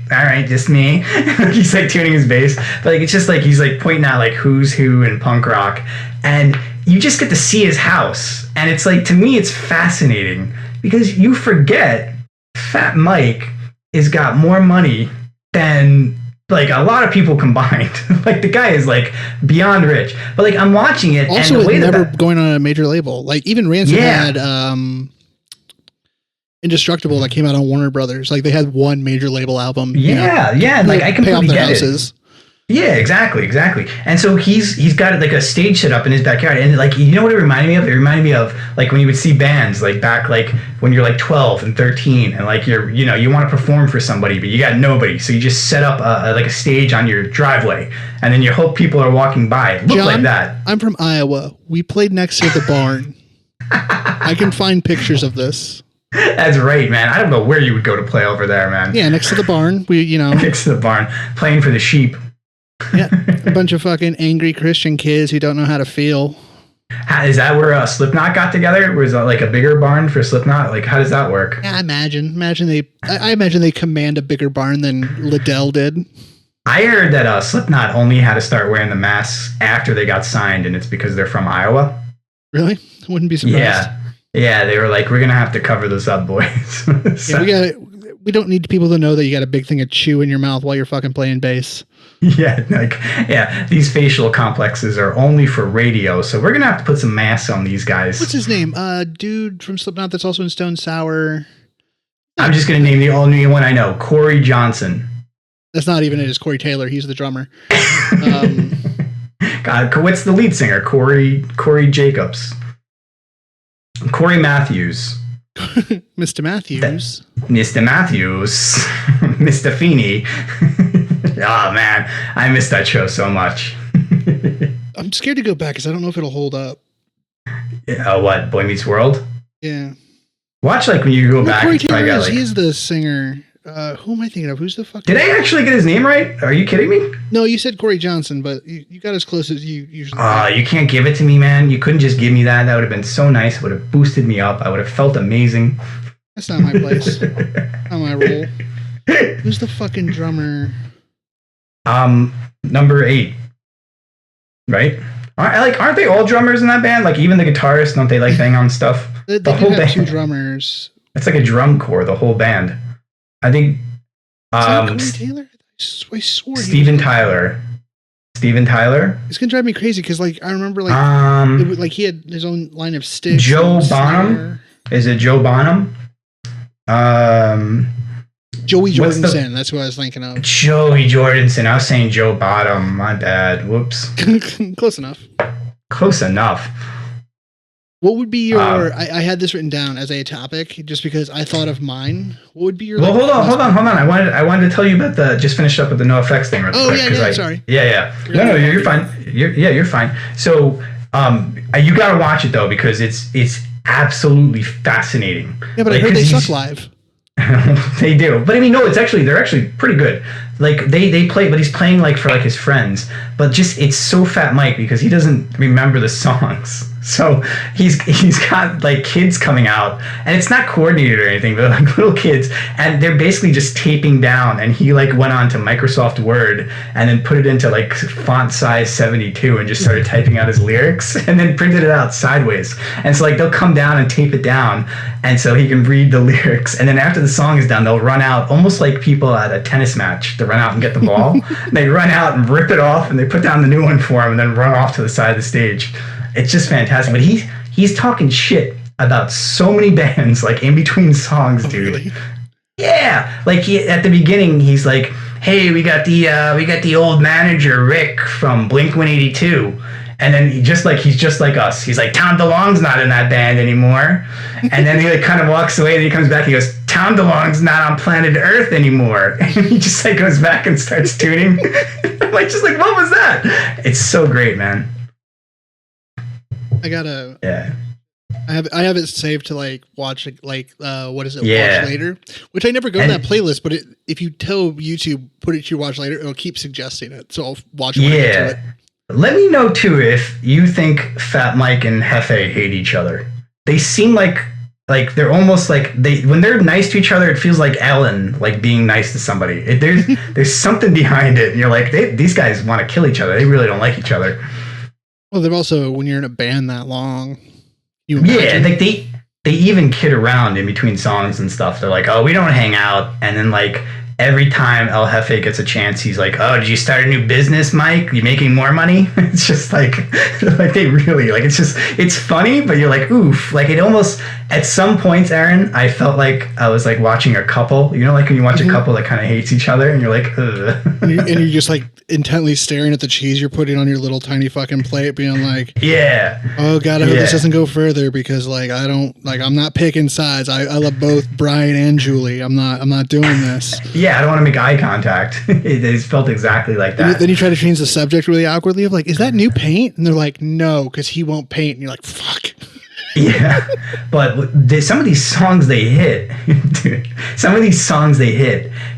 just me. He's tuning his bass, but it's just he's pointing out who's who in punk rock, and you just get to see his house, and it's to me it's fascinating because you forget Fat Mike has got more money than a lot of people combined. The guy is beyond rich. But I'm watching it also and the way never going on a major label. Even Rancid had Indestructible that came out on Warner Brothers. They had one major label album. Yeah, I completely get it. Yeah, exactly. And so he's got a stage set up in his backyard, and you know what it reminded me of? It reminded me of when you would see bands back when you're 12 and 13, and you're you want to perform for somebody, but you got nobody, so you just set up a stage on your driveway, and then you hope people are walking by. It looked like that. I'm from Iowa. We played next to the barn. I can find pictures of this. That's right, man. I don't know where you would go to play over there, man. Yeah, next to the barn. Next to the barn, playing for the sheep. Yeah, a bunch of fucking angry Christian kids who don't know how to feel. Is that where Slipknot got together? Was that a bigger barn for Slipknot? How does that work? Yeah, I imagine they command a bigger barn than Liddell did. I heard that Slipknot only had to start wearing the masks after they got signed, and it's because they're from Iowa. Really? I wouldn't be surprised. Yeah, they were we're gonna have to cover this up, boys. So. Yeah, we don't need people to know that you got a big thing of chew in your mouth while you're fucking playing bass. Yeah, these facial complexes are only for radio, so we're gonna have to put some masks on these guys. What's his name? Dude from Slipknot that's also in Stone Sour. I'm just gonna name the only one I know, Corey Johnson. That's not even it. It's Corey Taylor. He's the drummer. God, what's the lead singer? Corey Jacobs. Corey Matthews. Mr. Matthews. Mr. Matthews. Mr. Feeney. Oh, man. I miss that show so much. I'm scared to go back because I don't know if it'll hold up. What? Boy Meets World? Yeah. Watch when you go back. Corey Taylor he's the singer. who am I thinking of? Who's the fuck? Did I actually get his name right? Are you kidding me? No, you said Corey Johnson, but you got as close as you usually. You can't give it to me, man. You couldn't just give me that. That would have been so nice. It would have boosted me up. I would have felt amazing. That's not my place. Not my role. Who's the fucking drummer? Number 8. Right? Aren't they all drummers in that band? Like even the guitarist, don't they like bang on stuff? They the whole have band. 2 drummers. It's like a drum corps, the whole band. I think Corey Taylor? I swore Steven Tyler. Steven Tyler? It's gonna drive me crazy because like I remember like he had his own line of sticks. Joe Bonham? Is it Joe Bonham? Joey Jordanson, that's what I was thinking of. Joey Jordanson. I was saying Joe Bottom. My bad. Whoops. Close enough. Close enough. What would be your... I had this written down as a topic just because I thought of mine. What would be your... Well, hold on. I wanted to tell you about just finish up with the NOFX thing real quick. Sorry. Yeah. No, you're fine. You're fine. So, you gotta watch it though because it's absolutely fascinating. Yeah, but I heard they suck live. They do, but I mean, no, they're actually pretty good. Like they play, but he's playing like for like his friends. But just it's so Fat Mike because he doesn't remember the songs. So he's got like kids coming out, and it's not coordinated or anything, but like little kids, and they're basically just taping down. And he like went on to Microsoft Word and then put it into like font size 72 and just started typing out his lyrics, and then printed it out sideways. And so like they'll come down and tape it down, and so he can read the lyrics. And then after the song is done, they'll run out almost like people at a tennis match. They run out and get the ball. They run out and rip it off, and they put down the new one for him, and then run off to the side of the stage. It's just fantastic. But he's talking shit about so many bands, like in between songs, dude. Really? Yeah, like at the beginning, he's like, "Hey, we got the old manager Rick from Blink-182," and then he's just like us. He's like, "Tom DeLonge's not in that band anymore," and then he like kind of walks away, and he comes back. He goes, "Tom DeLonge's not on planet Earth anymore," and he just like goes back and starts tuning. I'm like, what was that? It's so great, man. I have it saved to like watch watch later, which I never go to that playlist, but if you tell YouTube put it to your watch later, it'll keep suggesting it, so I'll watch when I get to it. Let me know too if you think Fat Mike and Hefe hate each other. They seem like they're almost like when they're nice to each other, it feels like Ellen like being nice to somebody. There's something behind it, and you're like, these guys want to kill each other. They really don't like each other. Well, they're also, when you're in a band that long, like they even kid around in between songs and stuff. They're like, "Oh, we don't hang out," and then like every time El Jefe gets a chance, he's like, "Oh, did you start a new business, Mike? You making more money?" It's just like they really like. It's funny, but you're like, oof. Like it almost at some points, Aaron, I felt like I was like watching a couple. You know, like when you watch a couple that kind of hates each other, and you're like, ugh. And you're just like intently staring at the cheese you're putting on your little tiny fucking plate, being like, yeah, oh god, I hope this doesn't go further because like I'm not picking sides. I love both Brian and Julie. I'm not doing this. Yeah, I don't want to make eye contact. It felt exactly like that. And then you try to change the subject really awkwardly of like, is that new paint? And they're like, no, because he won't paint. And you're like, fuck. Yeah, but some of these songs they hit, dude,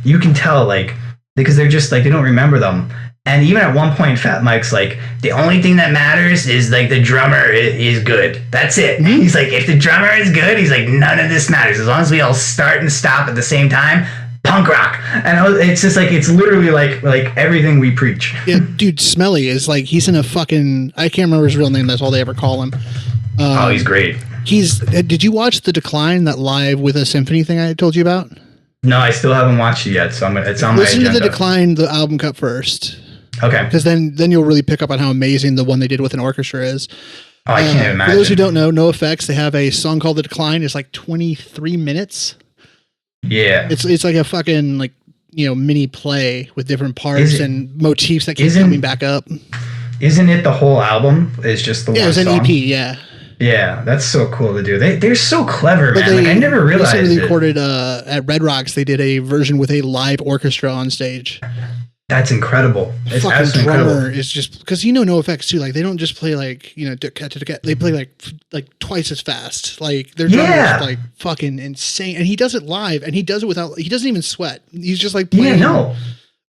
you can tell like because they're just like they don't remember them. And even at one point, Fat Mike's like, the only thing that matters is like the drummer is good. That's it. Mm-hmm. He's like, if the drummer is good, he's like, none of this matters as long as we all start and stop at the same time. Punk rock. And it's just like it's literally like everything we preach. Yeah, dude, Smelly is like he's in a fucking I can't remember his real name. That's all they ever call him. He's great. Did you watch The Decline, that live with a symphony thing I told you about? No, I still haven't watched it yet, so it's on my agenda. Listen to The Decline, the album cut first. Okay. Because then you'll really pick up on how amazing the one they did with an orchestra is. Oh, I can't imagine. For those who don't know, NOFX, they have a song called The Decline. It's like 23 minutes. Yeah. It's like a fucking like mini play with different parts and motifs that keep coming back up. Isn't it the whole album? Is just the one song? Yeah, it's an EP, yeah. Yeah, that's so cool to do. They're so clever, man. I never realized they recorded at Red Rocks. They did a version with a live orchestra on stage. That's incredible. It's fucking drummer incredible. Is just because NOFX too. Like they don't just play like they play like twice as fast. Like their drummer's like fucking insane, and he does it live, and he does it without. He doesn't even sweat. He's just like playing. Yeah, no.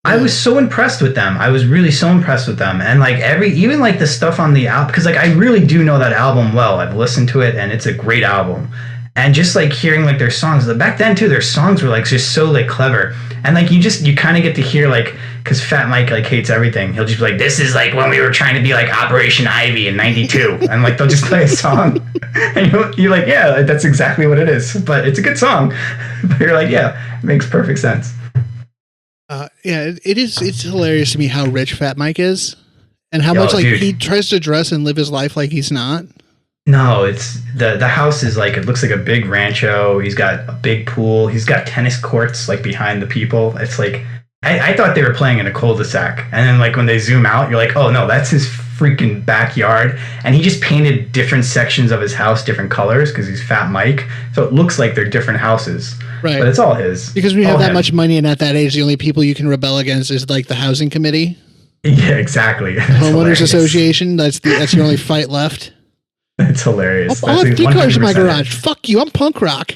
I was so impressed with them. I was really so impressed with them, and like even like the stuff on the album, because like I really do know that album well. I've listened to it, and it's a great album. And just like hearing like their songs back then too, their songs were like just so like clever. And like you kind of get to hear like, because Fat Mike like hates everything. He'll just be like, this is like when we were trying to be like Operation Ivy in '92, and like they'll just play a song, and you're like, yeah, that's exactly what it is. But it's a good song. But you're like, yeah, it makes perfect sense. Yeah, it is. It's hilarious to me how rich Fat Mike is, and how much like he tries to dress and live his life like he's not. No, it's the house is like, it looks like a big rancho. He's got a big pool. He's got tennis courts like behind the people. It's like, I thought they were playing in a cul-de-sac. And then like when they zoom out, you're like, oh no, that's his freaking backyard. And he just painted different sections of his house different colors because he's Fat Mike. So it looks like they're different houses. Right. But it's all his. Because when you have that much money and at that age, the only people you can rebel against is like the housing committee. Yeah, exactly. Homeowners Association. That's your only fight left. It's hilarious. I'll have cars in my garage. Fuck you, I'm punk rock.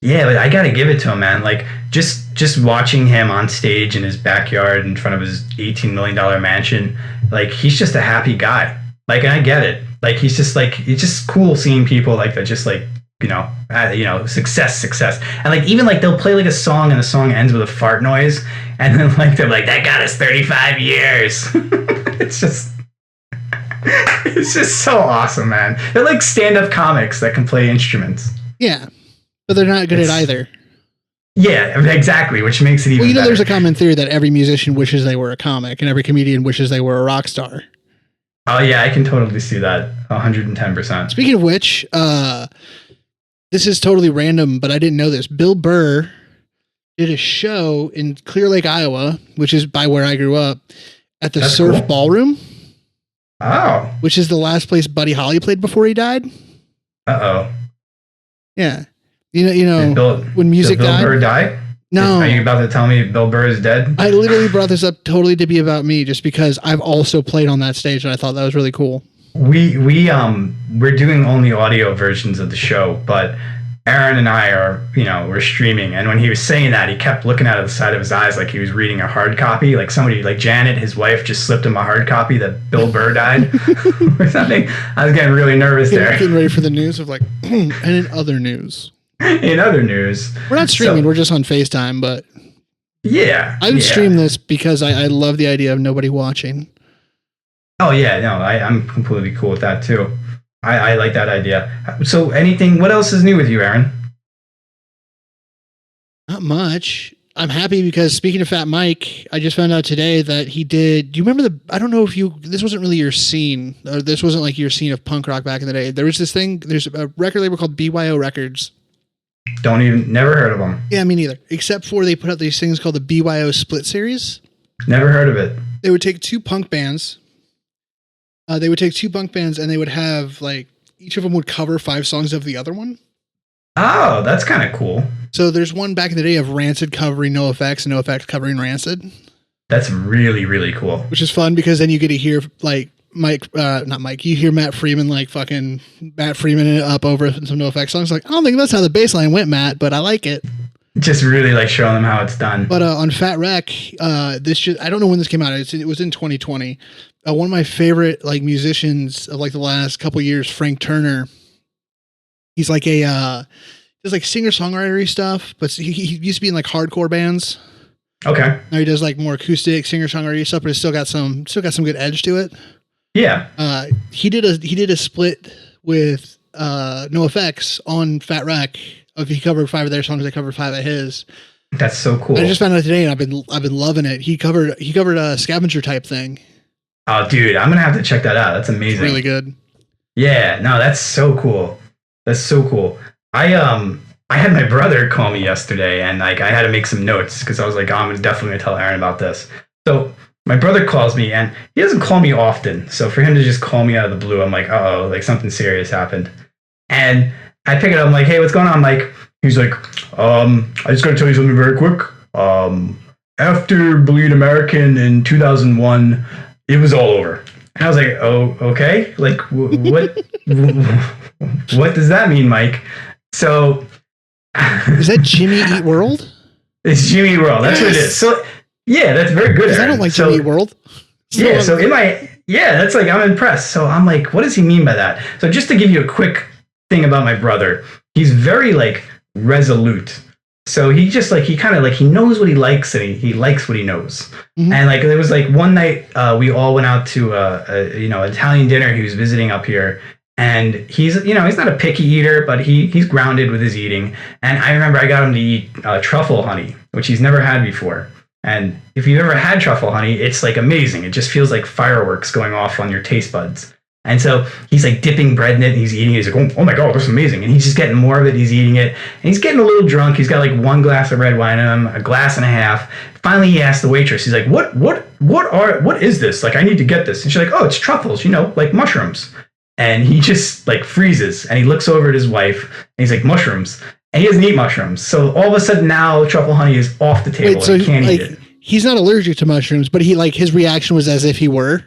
Yeah, but I gotta give it to him, man. Like just watching him on stage in his backyard in front of his $18 million mansion, like he's just a happy guy. Like, and I get it. Like he's just cool seeing people like that, just like success. And like even like they'll play like a song and the song ends with a fart noise, and then like they're like, that got us 35 years. It's just so awesome, man. They're like stand-up comics that can play instruments. Yeah, but they're not good at either. Yeah, exactly, which makes it even better. There's a common theory that every musician wishes they were a comic, and every comedian wishes they were a rock star. Oh, yeah, I can totally see that. 110%. Speaking of which, this is totally random, but I didn't know this. Bill Burr did a show in Clear Lake, Iowa, which is by where I grew up, at the Surf Ballroom. Oh. Which is the last place Buddy Holly played before he died. Uh-oh. Yeah. You know when music died. Did Bill Burr die? No. Are you about to tell me Bill Burr is dead? I literally brought this up totally to be about me, just because I've also played on that stage and I thought that was really cool. We're doing only audio versions of the show, but Aaron and I are, we're streaming. And when he was saying that, he kept looking out of the side of his eyes like he was reading a hard copy. Like somebody, like Janet, his wife, just slipped him a hard copy that Bill Burr died or something. I was getting really nervous there. Getting ready for the news of like, and in other news. In other news. We're not streaming, we're just on FaceTime, but. Yeah. I would stream this because I love the idea of nobody watching. Oh, yeah. No, I'm completely cool with that too. I like that idea. So what else is new with you, Aaron? Not much. I'm happy because speaking of Fat Mike, I just found out today that he did. Do you remember I don't know if this wasn't really your scene, or this wasn't like your scene of punk rock back in the day. There was this thing, there's a record label called BYO Records. Never heard of them. Yeah, me neither. Except for they put out these things called the BYO Split Series. Never heard of it. They would take two punk bands. And they would have like, each of them would cover 5 songs of the other one. Oh, that's kind of cool. So there's one back in the day of Rancid covering NOFX and NOFX covering Rancid. That's really, really cool. Which is fun because then you get to hear like you hear Matt Freeman it up over some NOFX songs. Like, I don't think that's how the bass line went, Matt, but I like it. Just really like showing them how it's done. But on Fat Wreck, I don't know when this came out. It was in 2020. One of my favorite like musicians of like the last couple years, Frank Turner. He's like does like singer-songwriter stuff, but he used to be in like hardcore bands. Okay. Now he does like more acoustic singer-songwriter stuff, but it's still got some good edge to it. Yeah. He did a split with NOFX on Fat Wreck. If he covered 5 of their songs, they covered 5 of his. That's so cool. I just found out today, and I've been loving it. He covered a scavenger type thing. Oh, dude, I'm gonna have to check that out. That's amazing. It's really good. Yeah, no, that's so cool. That's so cool. I had my brother call me yesterday, and like I had to make some notes because I was like, I'm definitely gonna tell Aaron about this. So my brother calls me, and he doesn't call me often. So for him to just call me out of the blue, I'm like, uh-oh, like something serious happened. And I pick it up, I'm like, hey, what's going on, Mike? He's like, I just gotta tell you something very quick. after Bleed American in 2001, it was all over. And I was like, oh, okay. Like, what? What does that mean, Mike? So, is that Jimmy Eat World? It's Jimmy Eat World. That's what it is. So, yeah, that's very good. I don't like Jimmy Eat World. That's like, I'm impressed. So I'm like, what does he mean by that? So just to give you a quick thing about my brother, he's very like resolute. So he just like, he knows what he likes and he likes what he knows. Mm-hmm. And like, there was like one night we all went out to Italian dinner. He was visiting up here. And he's not a picky eater, but he's grounded with his eating. And I remember I got him to eat truffle honey, which he's never had before. And if you've ever had truffle honey, it's like amazing. It just feels like fireworks going off on your taste buds. And so he's like dipping bread in it and he's eating it. He's like, oh my God, this is amazing. And he's just getting more of it. He's eating it. And he's getting a little drunk. He's got like 1 glass of red wine in him, a glass and a half. Finally, he asked the waitress, he's like, what is this? Like, I need to get this. And she's like, oh, it's truffles, like mushrooms. And he just like freezes and he looks over at his wife and he's like, mushrooms. And he doesn't eat mushrooms. So all of a sudden now truffle honey is off the table. So he can't eat it. He's not allergic to mushrooms, but his reaction was as if he were.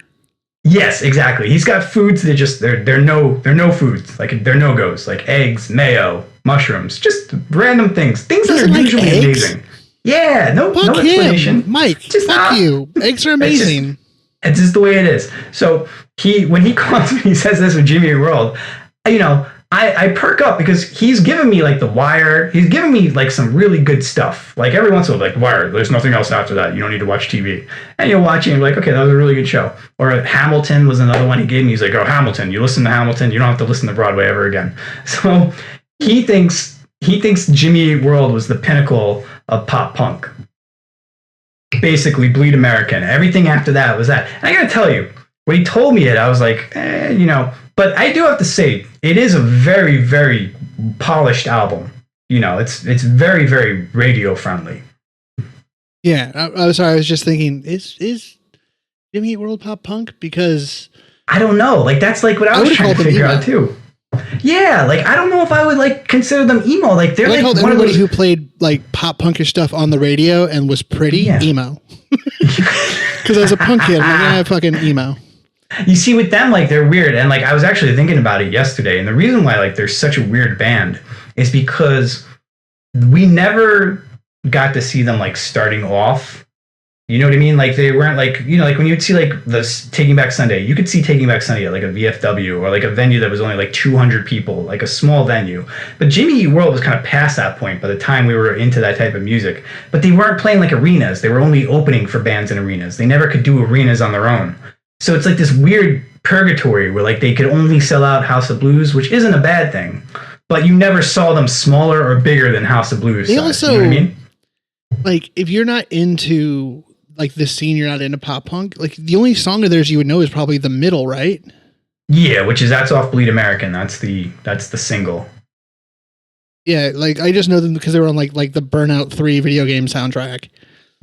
Yes, exactly. He's got foods that just they're no foods. Like they're no-goes, like eggs, mayo, mushrooms, just random things. Things that are usually amazing. Yeah, no explanation. Mike, just fuck you. Eggs are amazing. It's just the way it is. So when he calls me, he says this with Jimmy Eat World, I perk up because he's giving me like The Wire. He's giving me like some really good stuff. Like every once in a while, like Wire, there's nothing else after that. You don't need to watch TV. And you'll watch it and you're like, okay, that was a really good show. Or Hamilton was another one he gave me. He's like, oh, Hamilton, you listen to Hamilton, you don't have to listen to Broadway ever again. So he thinks Jimmy Eat World was the pinnacle of pop punk. Basically, Bleed American. Everything after that was that. And I gotta tell you, when he told me it, I was like, But I do have to say, it is a very, very polished album. It's very, very radio friendly. Yeah, I was sorry. I was just thinking, is Jimmy Eat World pop punk? Because I don't know. Like that's like what I was trying to figure out too. Yeah, like I don't know if I would like consider them emo. Like they're like one of those who played like pop punkish stuff on the radio and was pretty emo. Because I was a punk kid, I'm like, fucking emo. You see, with them, like they're weird, and like I was actually thinking about it yesterday, and the reason why like they're such a weird band is because we never got to see them like starting off. You know what I mean? Like they weren't like, like when you'd see like this Taking Back Sunday, you could see Taking Back Sunday at like a VFW or like a venue that was only like 200 people, like a small venue. But Jimmy Eat World was kind of past that point by the time we were into that type of music. But they weren't playing like arenas. They were only opening for bands in arenas. They never could do arenas on their own. So it's like this weird purgatory where like they could only sell out House of Blues, which isn't a bad thing. But you never saw them smaller or bigger than House of Blues. They also, you know what I mean? Like if you're not into like this scene, you're not into pop punk, like the only song of theirs you would know is probably The Middle, right? Yeah, that's off Bleed American. That's the single. Yeah, like I just know them because they were on like the Burnout 3 video game soundtrack.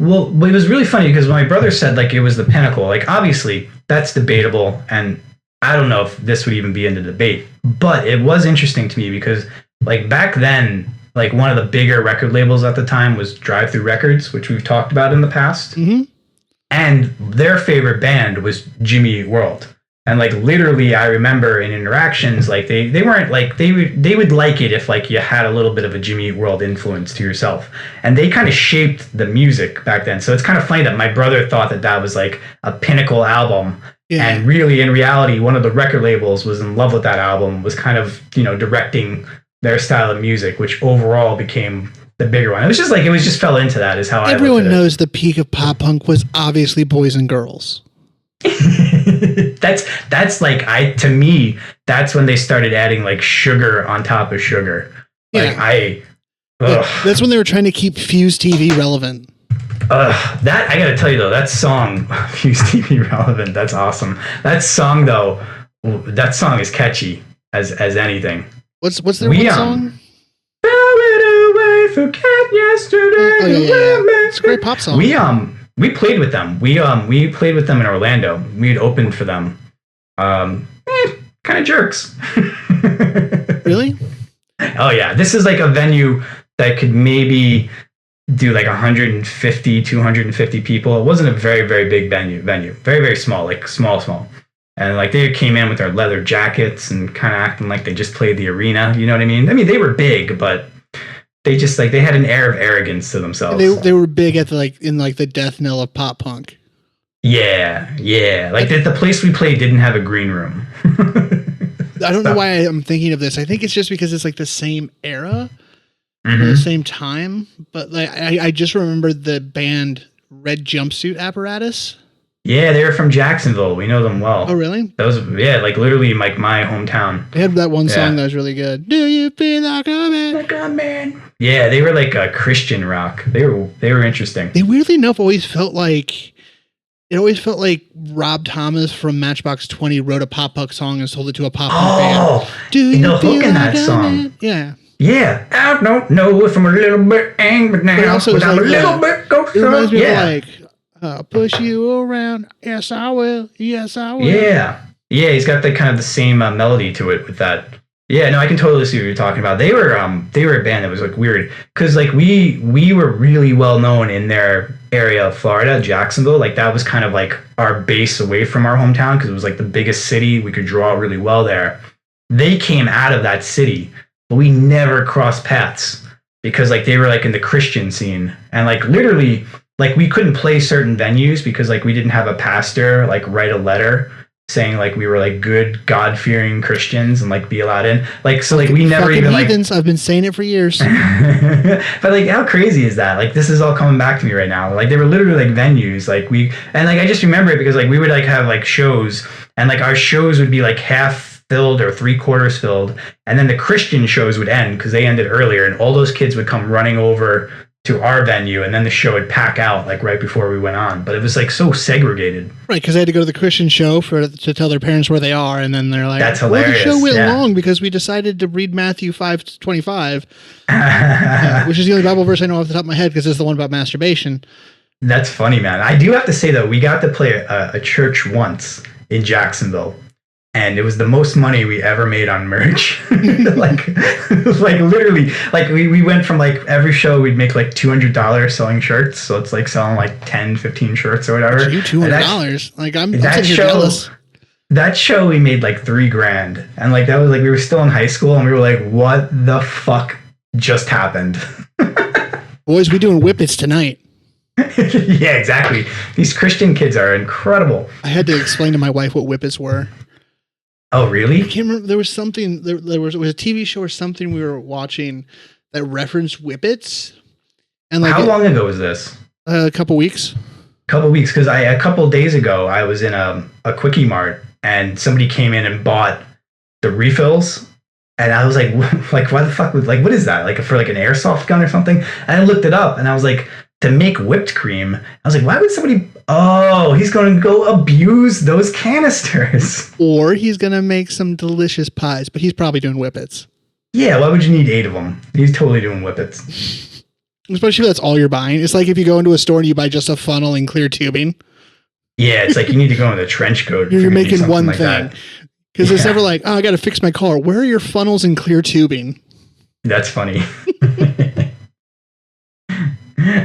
Well, but it was really funny because my brother said like it was the pinnacle. Like obviously that's debatable, and I don't know if this would even be in the debate, but it was interesting to me because like back then, like one of the bigger record labels at the time was Drive-Thru Records, which we've talked about in the past. Mm-hmm. And their favorite band was Jimmy Eat World. And like literally I remember in interactions, like they weren't like, they would like it if like you had a little bit of a Jimmy Eat World influence to yourself. And they kind of shaped the music back then. So it's kind of funny that my brother thought that was like a pinnacle album. Yeah. And really in reality, one of the record labels was in love with that album, was kind of, directing their style of music, which overall became the bigger one. It was just fell into that is how everyone knows the peak of pop punk was obviously Boys and Girls. that's like to me that's when they started adding like sugar on top of sugar. Like that's when they were trying to keep Fuse TV relevant. That I gotta tell you though, that song Fuse TV relevant, that's awesome. That song is catchy as anything. What's their one song? Throw it away, forget yesterday. It's a great pop song. We played with them. We played with them in Orlando. We had opened for them. Kind of jerks. Really? Oh yeah. This is like a venue that could maybe do like 150, 250 people. It wasn't a very, very big venue. Very, very small, like small. And like they came in with their leather jackets and kind of acting like they just played the arena. You know what I mean? I mean, they were big, but they just like they had an air of arrogance to themselves. They were big at the death knell of pop punk. Yeah. Like the place we played didn't have a green room. I don't know why I'm thinking of this. I think it's just because it's like the same era, the same time. But like I just remember the band Red Jumpsuit Apparatus. Yeah, they were from Jacksonville. We know them well. Oh, really? Like literally like my hometown. They had that one song that was really good. Do you feel like a man? Like a man. Yeah, they were like a Christian rock. They were interesting. They weirdly enough always felt like Rob Thomas from Matchbox 20 wrote a pop punk song and sold it to a pop punk band. Do you the hook in that song? Man? Yeah. I don't know if I'm a little bit angry now, but I'm a little bit ghost. It reminds me of like, I'll push you around. Yes, I will. Yes, I will. Yeah. Yeah, he's got the kind of the same melody to it with that. Yeah, no, I can totally see what you're talking about. They were a band that was like weird because like we were really well known in their area of Florida, Jacksonville. Like that was kind of like our base away from our hometown because it was like the biggest city. We could draw really well there. They came out of that city, but we never crossed paths because like they were like in the Christian scene and like literally like we couldn't play certain venues because like we didn't have a pastor like write a letter saying like we were like good God-fearing Christians and like be allowed in. Like so like we never even heathens. I've been saying it for years. But like how crazy is that? Like this is all coming back to me right now. Like they were literally like venues. Like I just remember it because like we would like have like shows and like our shows would be like half filled or 3/4 filled. And then the Christian shows would end because they ended earlier and all those kids would come running over to our venue and then the show would pack out like right before we went on, but it was like so segregated, right? Because they had to go to the Christian show to tell their parents where they are, and then they're like, "That's hilarious." Well, the show went long because we decided to read Matthew 5:25, which is the only Bible verse I know off the top of my head because it's the one about masturbation. That's funny, man. I do have to say though, we got to play a church once in Jacksonville. And it was the most money we ever made on merch. like literally, like we went from like every show we'd make like $200 selling shirts. So it's like selling like 10, 15 shirts or whatever. $200. Like I'm sitting here jealous. That show we made like $3,000. And like that was like we were still in high school and we were like, what the fuck just happened? Boys, we doing whippets tonight. Yeah, exactly. These Christian kids are incredible. I had to explain to my wife what whippets were. Oh, really? I can't remember. There was something. There was a TV show or something we were watching that referenced whippets. And like, how long ago was this? A couple weeks. Because a couple days ago I was in a Quickie Mart and somebody came in and bought the refills, and I was like, why the fuck? Like, what is that? Like for like an airsoft gun or something? And I looked it up, and I was like, to make whipped cream. I was like, why would somebody? Oh, he's going to go abuse those canisters. Or he's going to make some delicious pies, but he's probably doing whippets. Yeah, why would you need 8 of them? He's totally doing whippets. Especially if that's all you're buying. It's like if you go into a store and you buy just a funnel and clear tubing. Yeah, it's like you need to go in a trench coat. You're making one like thing. Because it's never like, oh, I got to fix my car. Where are your funnels and clear tubing? That's funny.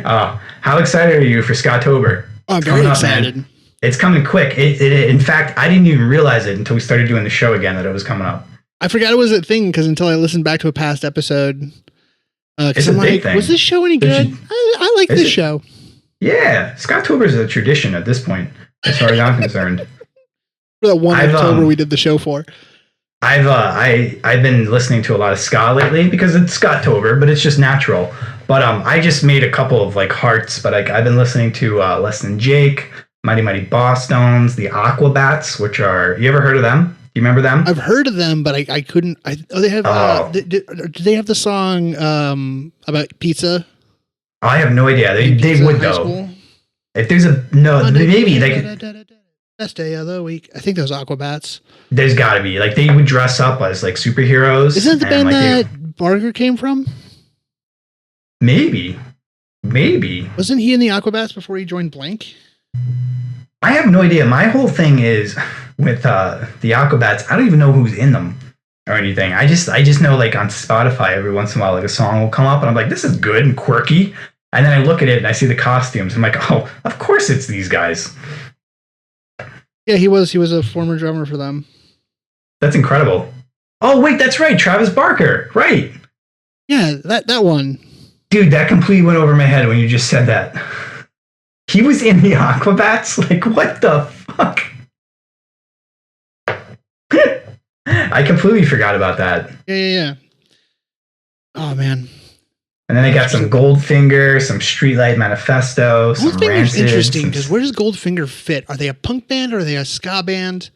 How excited are you for SKATOBER? Oh, I'm very excited. Man. It's coming quick. In fact, I didn't even realize it until we started doing the show again that it was coming up. I forgot it was a thing because until I listened back to a past episode. It's a big thing. Was this show any good? I like this show. Yeah, SKATOBER is a tradition at this point, as far as I'm concerned. For that one October we did the show for. I've been listening to a lot of ska lately because it's SKATOBER, but it's just natural. But I just made a couple of like hearts, but I've been listening to Less Than Jake, Mighty Mighty Boss Stones, the Aquabats, which are, you ever heard of them? Do you remember them? I've heard of them, but I couldn't. They have. Do they have the song about pizza? I have no idea. They would though. School? If there's maybe like best day of the week. I think those Aquabats. There's got to be like they would dress up as like superheroes. Isn't the band that Barker came from? Maybe. Wasn't he in the Aquabats before he joined Blank? I have no idea. My whole thing is with the Aquabats. I don't even know who's in them or anything. I just know like on Spotify every once in a while like a song will come up and I'm like, this is good and quirky. And then I look at it and I see the costumes. I'm like, oh, of course it's these guys. Yeah, he was a former drummer for them. That's incredible. Oh, wait, that's right. Travis Barker. Right. Yeah, that one. Dude, that completely went over my head when you just said that. He was in the Aquabats? Like, what the fuck? I completely forgot about that. Yeah. Oh, man. And then they got some Goldfinger, some Streetlight Manifesto, some Goldfinger's interesting, because where does Goldfinger fit? Are they a punk band or are they a ska band?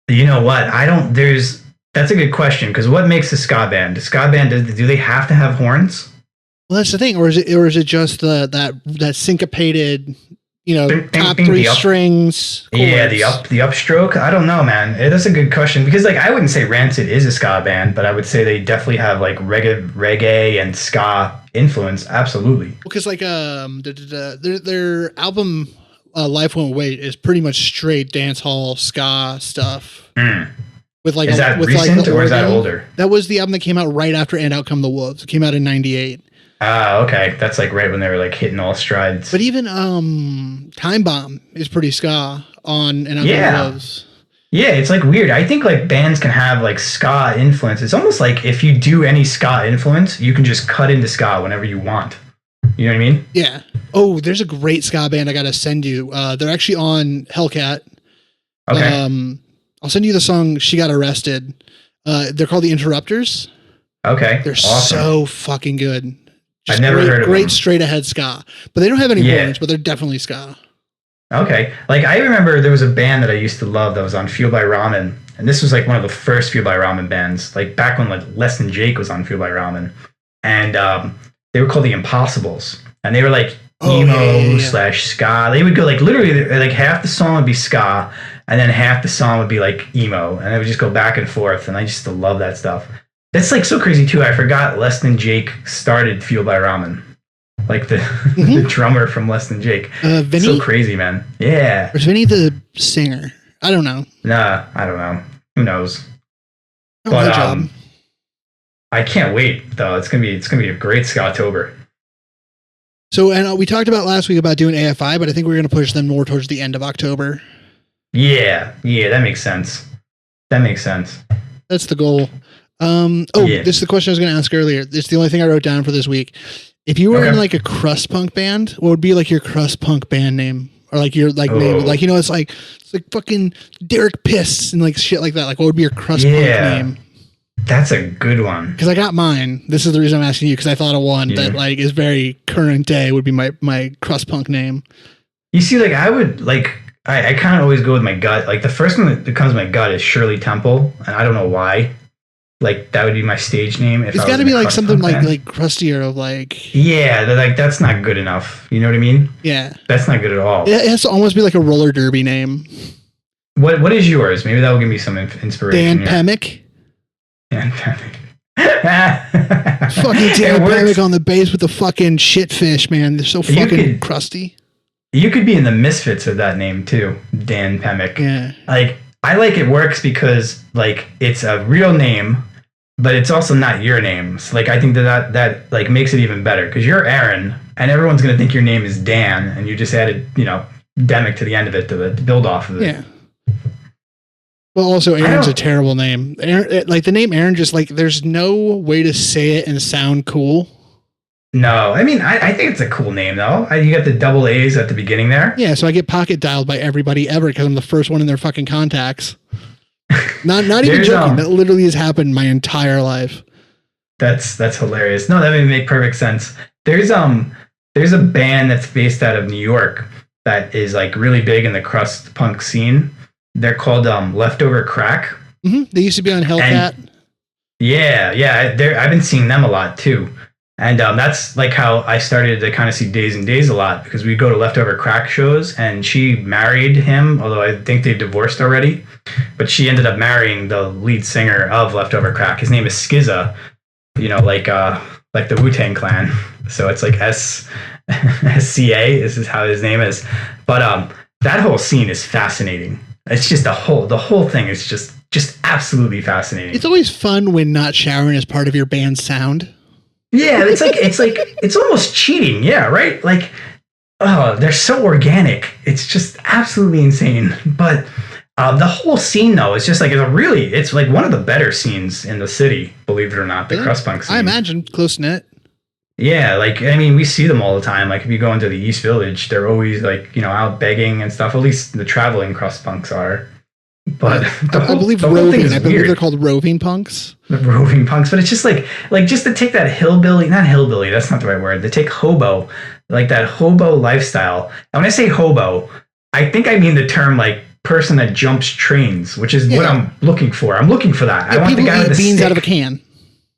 You know what? That's a good question, because what makes a ska band? A ska band, do they have to have horns? Well, that's the thing, or is it just that syncopated, top three strings? Chords? Yeah, the upstroke. I don't know, man. That's a good question, because I wouldn't say Rancid is a ska band, but I would say they definitely have reggae and ska influence. Absolutely. Because their album Life Won't Wait is pretty much straight dance hall ska stuff. With is that recent or is that older? That was the album that came out right after And Out Come the Wolves. It came out in '98. Okay. That's right when they were hitting all strides. But even Time Bomb is pretty ska on And Out Come the Wolves. Yeah, it's weird. I think bands can have ska influence. It's almost like if you do any ska influence, you can just cut into ska whenever you want. You know what I mean? Yeah. Oh, there's a great ska band I gotta send you. They're actually on Hellcat. Okay. I'll send you the song She Got Arrested. They're called The Interrupters. Okay. They're so fucking good. I've never heard of them. Great straight ahead ska. But they don't have any horns, but they're definitely ska. Okay. I remember there was a band that I used to love that was on Fueled by Ramen. And this was one of the first Fueled by Ramen bands. Back when Less Than Jake was on Fueled by Ramen. And they were called The Impossibles. And they were emo / ska. They would go literally half the song would be ska. And then half the song would be emo, and it would just go back and forth. And I just love that stuff. That's so crazy too. I forgot Less Than Jake started Fueled by Ramen, the drummer from Less Than Jake. Vinny? So crazy, man. Yeah. Or is Vinny the singer? I don't know. Nah, I don't know. Who knows? Oh, but job. I can't wait though. It's gonna be a great SKATOBER. So, and we talked about last week about doing AFI, but I think we're gonna push them more towards the end of October. Yeah, that makes sense. That's the goal. This is the question I was going to ask earlier. This is the only thing I wrote down for this week. If you were in a crust punk band, what would be your crust punk band name? Or your name? It's fucking Derek Piss and shit like that. What would be your crust punk name? That's a good one. Because I got mine. This is the reason I'm asking you, because I thought of one that is very current day would be my crust punk name. You see, I would I kind of always go with my gut. The first one that comes to my gut is Shirley Temple, and I don't know why. That would be my stage name. It's got to be something crustier of Yeah, that's not good enough. You know what I mean? Yeah. That's not good at all. It has to almost be a roller derby name. What is yours? Maybe that will give me some inspiration. Dan Pemick. Dan Pemick. Fucking Dan Pemick on the bass with the fucking shitfish, man. They're so fucking crusty. You could be in the misfits of that name too, Dan Pemick. Yeah. I it works because it's a real name, but it's also not your name. So I think that makes it even better because you're Aaron, and everyone's gonna think your name is Dan, and you just added Demick to the end of it to build off of it. Yeah. Well, also Aaron's a terrible name. Aaron, the name Aaron, just there's no way to say it and sound cool. No, I mean, I think it's a cool name, though. You got the double A's at the beginning there. Yeah, so I get pocket dialed by everybody ever because I'm the first one in their fucking contacts. Not even joking. That literally has happened my entire life. That's hilarious. No, that would make perfect sense. There's a band that's based out of New York that is really big in the crust punk scene. They're called Leftover Crack. Mm-hmm. They used to be on Hellcat. Yeah. I've been seeing them a lot too. And that's how I started to kind of see Days and Days a lot because we'd go to Leftover Crack shows and she married him, although I think they divorced already. But she ended up marrying the lead singer of Leftover Crack. His name is Skizza, like the Wu-Tang Clan. So it's SCA. This is how his name is. But that whole scene is fascinating. It's just the whole thing is just absolutely fascinating. It's always fun when not showering is part of your band's sound. Yeah, it's almost cheating. Yeah, right. Like, oh, they're so organic. It's just absolutely insane. But the whole scene, though, is just like it's like one of the better scenes in the city. Believe it or not, the crust punk scene. I imagine close knit. Yeah, like, I mean, we see them all the time. Like, if you go into the East Village, they're always like, out begging and stuff. At least the traveling crust punks are. But I believe roving. I believe they're called roving punks. The roving punks, but it's just like just to take that not hillbilly. That's not the right word. They take hobo, like that hobo lifestyle. And when I say hobo, I think I mean the term like person that jumps trains, which is what I'm looking for. I'm looking for that. Yeah, I want the guy with the beans stick out of a can.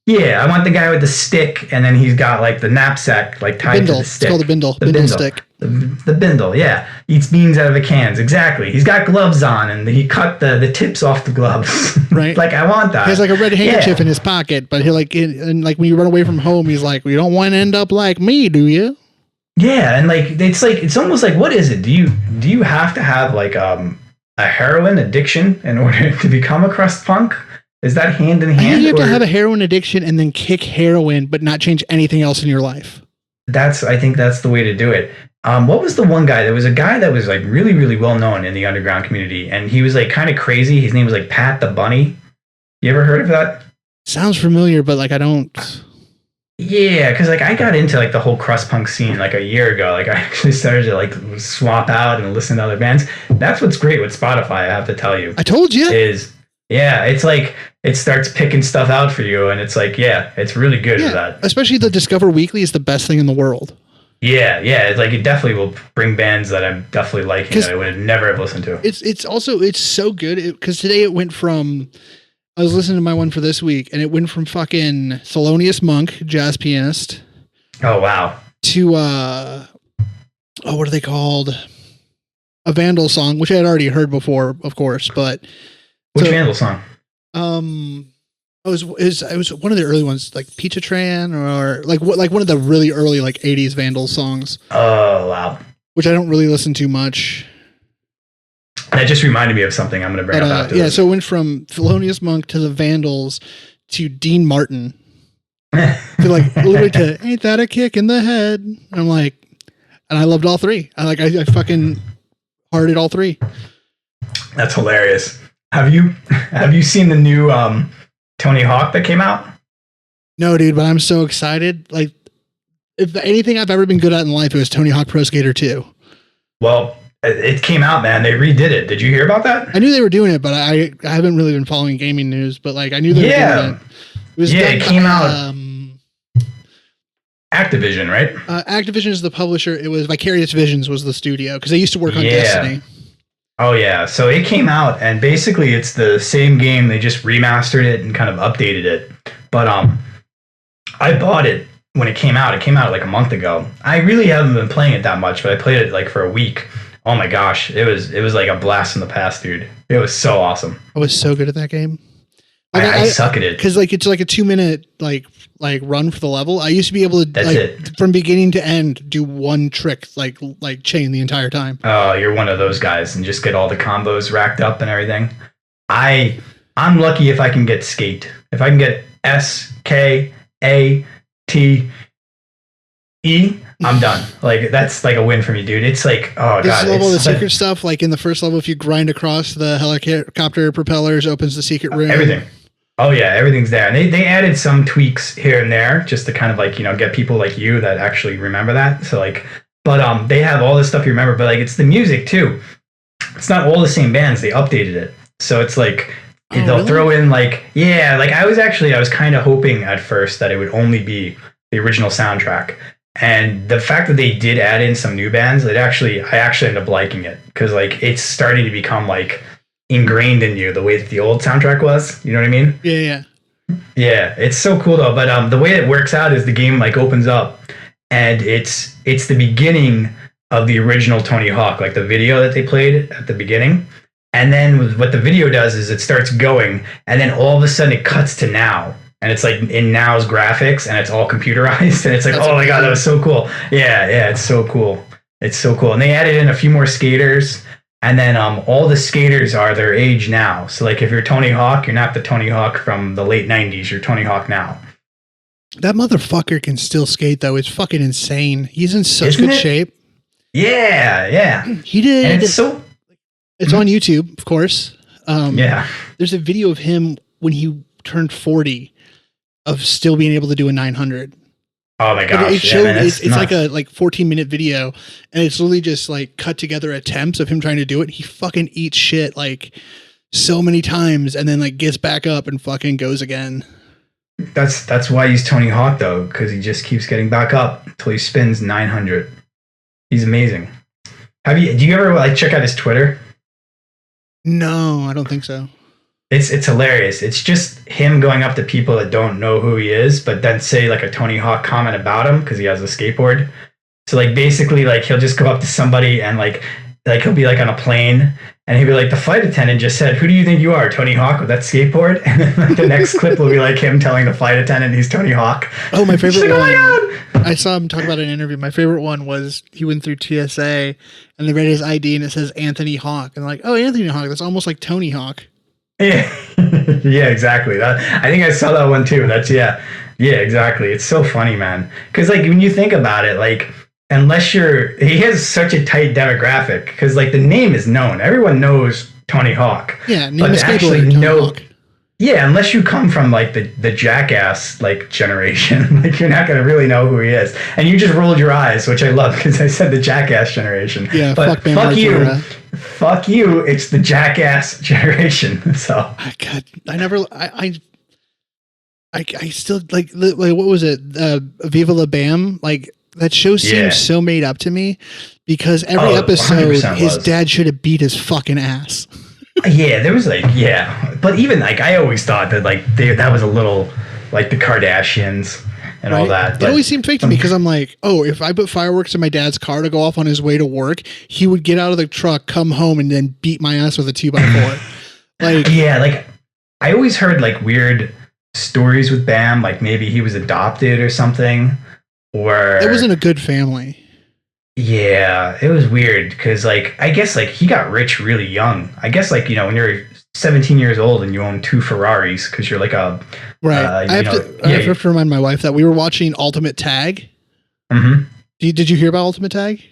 Yeah, I want the guy with the stick, and then he's got like the knapsack like tied to the stick. It's called a bindle. The bindle stick. The bindle, yeah. Eats beans out of the cans, exactly. He's got gloves on, and he cut the tips off the gloves. Right. Like, I want that. He has like a red handkerchief in his pocket, but he and like when you run away from home, he's like, "You don't want to end up like me, do you?" Yeah, and it's almost like, what is it? Do you have to have like a heroin addiction in order to become a crust punk? Is that hand in hand? I think you have to have a heroin addiction and then kick heroin, but not change anything else in your life. I think that's the way to do it. What was the one guy? There was a guy that was like really, really well known in the underground community, and he was like kind of crazy. His name was like Pat the Bunny. You ever heard of that? Sounds familiar, but like I don't. Yeah, because like I got into like the whole crust punk scene like a year ago. Like I actually started to like swap out and listen to other bands. That's what's great with Spotify, I have to tell you. I told you. Yeah, it's like it starts picking stuff out for you, and it's like, yeah, it's really good at that. Especially the Discover Weekly is the best thing in the world. Yeah, it's like it definitely will bring bands that I'm definitely liking that I would never have listened to. It's so good because today it went from, I was listening to my one for this week, and it went from fucking Thelonious Monk, jazz pianist. Oh wow. To what are they called? A Vandal song, which I had already heard before, of course, but. Which Vandal song? It was one of the early ones, like Pizza Tran, or like one of the really early like 80s Vandal songs. Oh wow! Which I don't really listen to much. That just reminded me of something I'm going to bring up after. Yeah, so it went from Thelonious Monk to the Vandals to Dean Martin. To like literally to "Ain't That a Kick in the Head?" And I'm like, and I loved all three. I fucking hearted all three. That's hilarious. Have you seen the new Tony Hawk that came out? No, dude, but I'm so excited. Like, if anything I've ever been good at in life, it was Tony Hawk Pro Skater 2. Well, it came out, man. They redid it. Did you hear about that? I knew they were doing it, but I haven't really been following gaming news. But like, I knew they were doing it. It came out. Activision, right? Activision is the publisher. It was Vicarious Visions was the studio because they used to work on Destiny. Oh yeah, so it came out, and basically it's the same game. They just remastered it and kind of updated it. But I bought it when it came out. It came out like a month ago. I really haven't been playing it that much, but I played it like for a week. Oh my gosh, it was like a blast from the past, dude. It was so awesome. I was so good at that game. Like, I suck at it because like it's like a 2-minute like run for the level. I used to be able to from beginning to end do one trick like chain the entire time. Oh, you're one of those guys and just get all the combos racked up and everything. I'm lucky if I can get skate. If I can get SKATE, I'm done. Like that's like a win for me, dude. It's like, oh this god. Level, the secret stuff, like in the first level, if you grind across the helicopter propellers, opens the secret room. Everything. Oh yeah, everything's there. And they added some tweaks here and there just to kind of like, get people like you that actually remember that. So like, but they have all this stuff you remember, but like it's the music too. It's not all the same bands. They updated it. So it's like they'll throw in like, yeah, like I was kind of hoping at first that it would only be the original soundtrack. And the fact that they did add in some new bands, I actually ended up liking it because like it's starting to become like ingrained in you the way that the old soundtrack was. You know what I mean? Yeah. Yeah, it's so cool though. But the way it works out is the game like opens up, and it's the beginning of the original Tony Hawk, like the video that they played at the beginning. And then what the video does is it starts going, and then all of a sudden it cuts to now. And it's like in now's graphics, and it's all computerized, and it's like, oh my god, that was so cool. Yeah, it's so cool. It's so cool. And they added in a few more skaters, and then all the skaters are their age now. So like if you're Tony Hawk, you're not the Tony Hawk from the late 90s, you're Tony Hawk now. That motherfucker can still skate though. It's fucking insane. He's in such good shape. Yeah. He did. And it's on YouTube, of course. Yeah. There's a video of him when he turned 40 of still being able to do a 900. Oh my gosh. It showed, it's like a 14-minute video, and it's literally just like cut together attempts of him trying to do it. He fucking eats shit like so many times and then like gets back up and fucking goes again. That's why he's Tony Hawk though, because he just keeps getting back up until he spins 900. He's amazing. Do you ever like check out his Twitter? No, I don't think so. It's hilarious. It's just him going up to people that don't know who he is, but then say like a Tony Hawk comment about him because he has a skateboard. So like basically like he'll just go up to somebody and like he'll be like on a plane and he'll be like, the flight attendant just said, "Who do you think you are, Tony Hawk with that skateboard?" And then like, the next clip will be like him telling the flight attendant he's Tony Hawk. Oh, my favorite one. Oh my God. I saw him talk about it in an interview. My favorite one was he went through TSA and they read his ID and it says Anthony Hawk. And like, oh, Anthony Hawk. That's almost like Tony Hawk. Yeah, yeah, exactly. I think I saw that one too. Yeah, exactly. It's so funny, man. Because like when you think about it, like unless he has such a tight demographic. Because like the name is known, everyone knows Tony Hawk. Yeah, name is actually Tony Hawk. Yeah, unless you come from like the jackass like generation, like you're not gonna really know who he is. And you just rolled your eyes, which I love because I said the jackass generation. Yeah, but fuck you. Fuck you, it's the jackass generation. So God, I still like what was it? Viva La Bam? Like that show seems so made up to me because every episode his dad should have beat his fucking ass. Yeah, there was but even like I always thought that like that was a little like the Kardashians and all that. It always seemed fake to me because I'm like, oh, if I put fireworks in my dad's car to go off on his way to work, he would get out of the truck, come home, and then beat my ass with a 2x4. Like, yeah, like I always heard like weird stories with Bam, like maybe he was adopted or something, or it wasn't a good family. Yeah, it was weird because like I guess like he got rich really young. I guess like when you're 17 years old and you own 2 Ferraris because you're like a right. I have to remind my wife that we were watching Ultimate Tag. Mm-hmm. Did you hear about Ultimate Tag?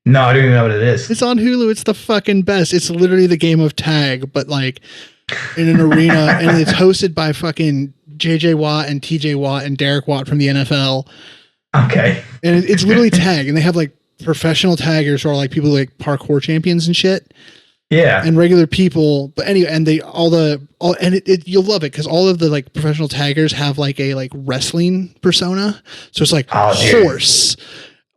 No, I don't even know what it is. It's on Hulu. It's the fucking best. It's literally the game of tag, but like in an arena, and it's hosted by fucking JJ Watt and TJ Watt and Derek Watt from the NFL. Okay. And it's literally tag, and they have like professional taggers who are like people like parkour champions and shit. Yeah. And regular people, but anyway, and you'll love it because all of the like professional taggers have like a like wrestling persona. So it's like horse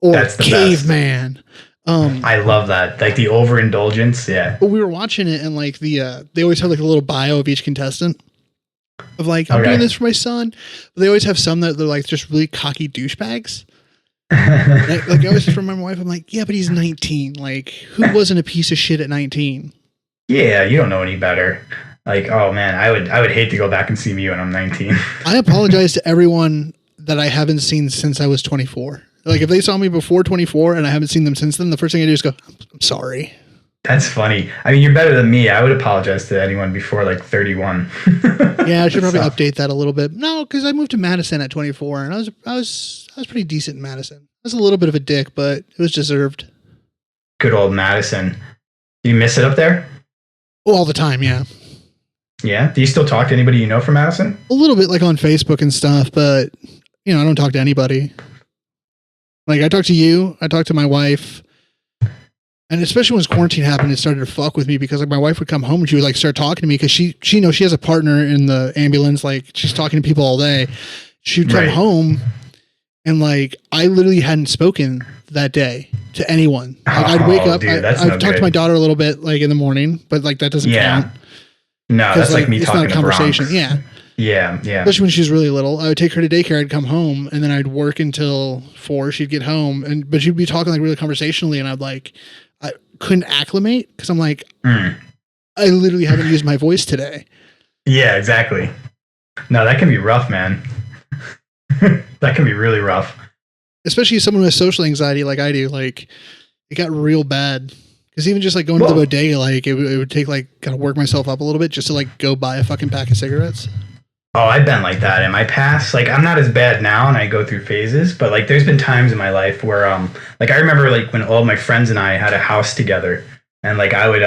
or caveman. I love that. Like the overindulgence. Yeah. But we were watching it and like they always have like a little bio of each contestant of like, I'm doing this for my son. But they always have some that they're like just really cocky douchebags. Like I always just remember my wife, I'm like, yeah, but he's 19. Like, who wasn't a piece of shit at 19? Yeah, you don't know any better. Like, oh man, I would hate to go back and see me when I'm 19. I apologize to everyone that I haven't seen since I was 24. Like, if they saw me before 24 and I haven't seen them since then, the first thing I do is go, I'm sorry. That's funny. I mean, you're better than me. I would apologize to anyone before like 31. Yeah, I should probably update that a little bit. No, because I moved to Madison at 24, and I was pretty decent in Madison. I was a little bit of a dick, but it was deserved. Good old Madison. Do you miss it up there? Oh, all the time, yeah. Yeah? Do you still talk to anybody you know from Madison? A little bit, like on Facebook and stuff, but I don't talk to anybody. Like, I talk to you, I talk to my wife. And especially when quarantine happened, it started to fuck with me because like my wife would come home and she would like start talking to me because she knows she has a partner in the ambulance. Like she's talking to people all day. She'd come home and like I literally hadn't spoken that day to anyone. Like, I'd wake up. Dude, I've talked to my daughter a little bit like in the morning, but like that doesn't count. No, that's like me it's talking not a conversation. To Bronx. Yeah. Especially when she was really little. I would take her to daycare, I'd come home, and then I'd work until 4. She'd get home, but she'd be talking like really conversationally, and I'd like I couldn't acclimate because I'm like, I literally haven't used my voice today. Yeah, exactly. No, that can be rough, man. That can be really rough. Especially as someone with social anxiety like I do. Like, it got real bad. Because even just like going to the bodega, like it would take like, gotta work myself up a little bit just to like go buy a fucking pack of cigarettes. Oh, I've been like that in my past. Like, I'm not as bad now, and I go through phases. But like, there's been times in my life where, like, I remember like when all my friends and I had a house together, and like I would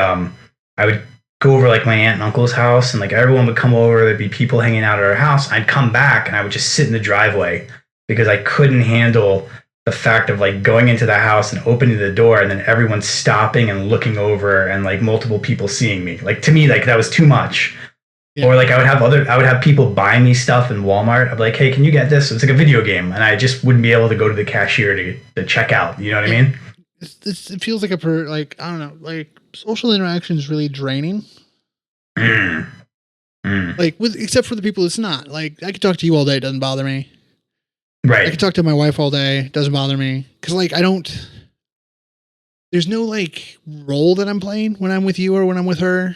go over like my aunt and uncle's house, and like everyone would come over. There'd be people hanging out at our house. I'd come back, and I would just sit in the driveway because I couldn't handle the fact of like going into the house and opening the door, and then everyone stopping and looking over, and like multiple people seeing me. Like, to me, like that was too much. Yeah. Or like I would have people buy me stuff in Walmart. I'd be like, hey, can you get this? It's like a video game. And I just wouldn't be able to go to the cashier to check out. You know what I mean? It feels like I don't know, like social interaction is really draining. Like except for the people it's not. Like I could talk to you all day. It doesn't bother me. Right. I could talk to my wife all day. It doesn't bother me. Cause like there's no like role that I'm playing when I'm with you or when I'm with her.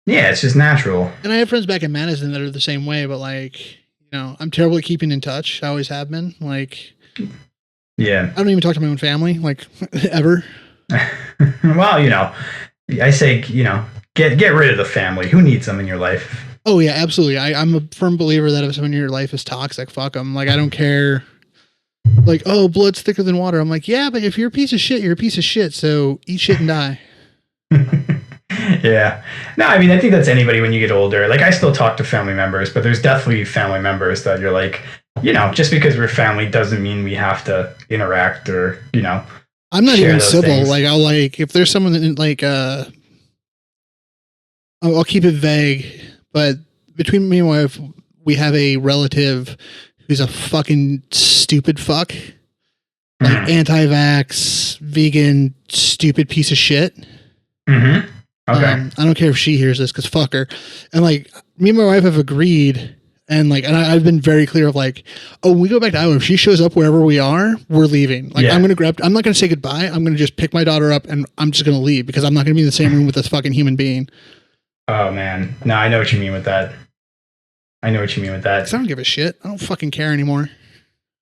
Yeah, it's just natural. And I have friends back in Madison that are the same way, but like, you know, I'm terrible at keeping in touch. I always have been. Like, yeah, I don't even talk to my own family, like, ever. Well, you know, I say, you know, get rid of the family. Who needs them in your life? Oh yeah, absolutely. I'm a firm believer that if someone in your life is toxic, fuck them. Like, I don't care. Like, oh, blood's thicker than water. I'm like, yeah, but if you're a piece of shit, you're a piece of shit. So eat shit and die. Yeah. No, I mean, I think that's anybody when you get older. Like, I still talk to family members, but there's definitely family members that you're like, you know, just because we're family doesn't mean we have to interact or, you know. I'm not even civil. Things. Like, I'll like, if there's someone that like, I'll keep it vague, but between me and my wife, we have a relative who's a fucking stupid fuck. Like anti-vax, vegan, stupid piece of shit. Mm-hmm. Okay. I don't care if she hears this because fuck her. And like me and my wife have agreed, and like, and I've been very clear of like, oh, when we go back to Iowa, if she shows up wherever we are, we're leaving. Like, yeah. I'm not going to say goodbye. I'm going to just pick my daughter up and I'm just going to leave because I'm not going to be in the same room with this fucking human being. Oh man. No, I know what you mean with that. I don't give a shit. I don't fucking care anymore.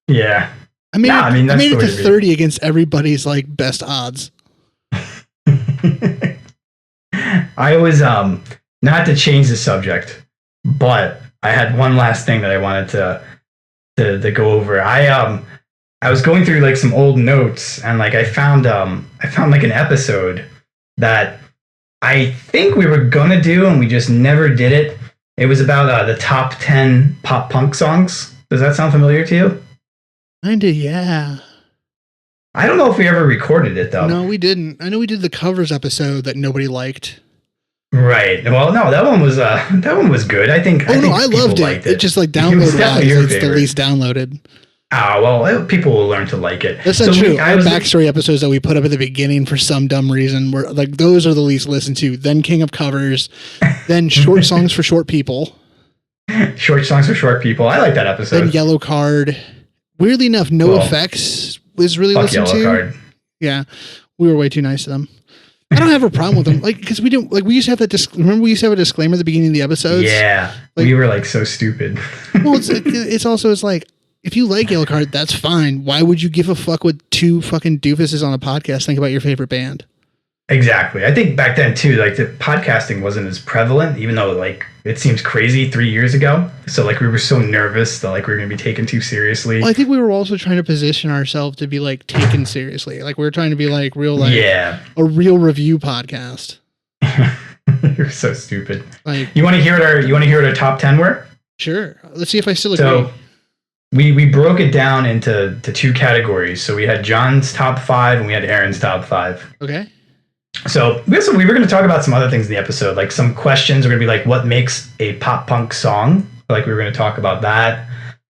Yeah. I made it to 30 against everybody's like best odds. I was not to change the subject, but I had one last thing that I wanted to go over. I was going through like some old notes, and like I found like an episode that I think we were gonna do and we just never did it. It was about the top 10 pop punk songs. Does that sound familiar to you? Kinda, yeah. I don't know if we ever recorded it though. No, we didn't. I know we did the covers episode that nobody liked. Right. Well, no, that one was good. I think. I loved it. It just like download wise, it's the least downloaded. Ah, well, people will learn to like it. That's not true. Our backstory episodes that we put up at the beginning for some dumb reason were like those are the least listened to. Then King of Covers, then Short Songs for Short People. Short Songs for Short People. I like that episode. Then Yellow Card. Weirdly enough, NOFX was really listened to. Card. Yeah, we were way too nice to them. I don't have a problem with them, like because we don't like we used to have that. Remember, we used to have a disclaimer at the beginning of the episodes. Yeah, like, we were like so stupid. Well, it's like if you like Yellow Card, that's fine. Why would you give a fuck what two fucking doofuses on a podcast think about your favorite band? Exactly. I think back then too, like the podcasting wasn't as prevalent, even though like it seems crazy 3 years ago. So like we were so nervous that like we were going to be taken too seriously. Well, I think we were also trying to position ourselves to be like taken seriously. Like we were trying to be like real, like a real review podcast. You're so stupid. Like, you want to hear what our top 10 were? Sure. Let's see if I still agree. So we broke it down into two categories. So we had John's top 5 and we had Aaron's top 5. Okay. So we were going to talk about some other things in the episode, like some questions are going to be like, what makes a pop punk song? Like we were going to talk about that.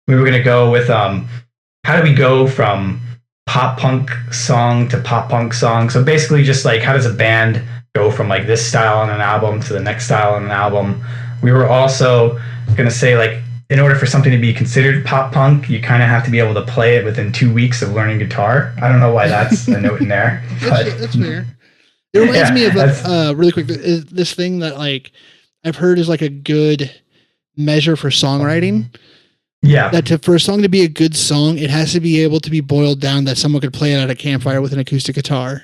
We were going to go with how do we go from pop punk song to pop punk song? So basically just like how does a band go from like this style on an album to the next style on an album? We were also going to say like in order for something to be considered pop punk, you kind of have to be able to play it within 2 weeks of learning guitar. I don't know why that's a note in there. That's fair. It reminds me of really quick, this thing that like I've heard is like a good measure for songwriting. Yeah. That for a song to be a good song, it has to be able to be boiled down that someone could play it at a campfire with an acoustic guitar.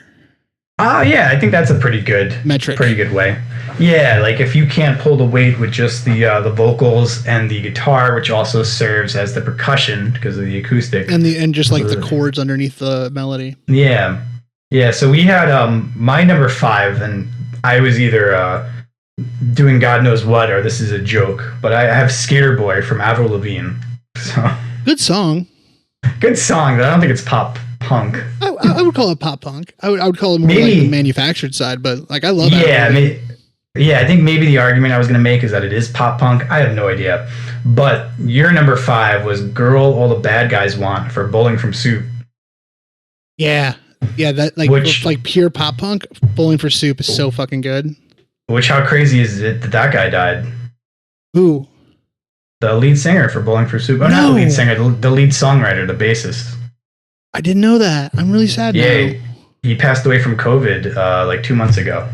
Oh yeah, I think that's a pretty good metric. Pretty good way. Yeah, like if you can't pull the weight with just the vocals and the guitar, which also serves as the percussion because of the acoustic and just like the chords underneath the melody. Yeah, yeah. So we had my number 5, and I was either doing God knows what or this is a joke, but I have Skater Boy from Avril Lavigne. So good song. Good song, but I don't think it's pop punk. I would call it pop punk. I would call it more like the manufactured side, but like I love it. Yeah, I think maybe the argument I was going to make is that it is pop punk. I have no idea. But your number 5 was Girl All the Bad Guys Want for Bowling for Soup. Yeah. Yeah, that like pure pop punk. Bowling for Soup is so fucking good. Which, how crazy is it that guy died? Who? The lead singer for Bowling for Soup. Oh, no. Not the lead singer, the lead songwriter, the bassist. I didn't know that. I'm really sad now. He passed away from COVID like 2 months ago.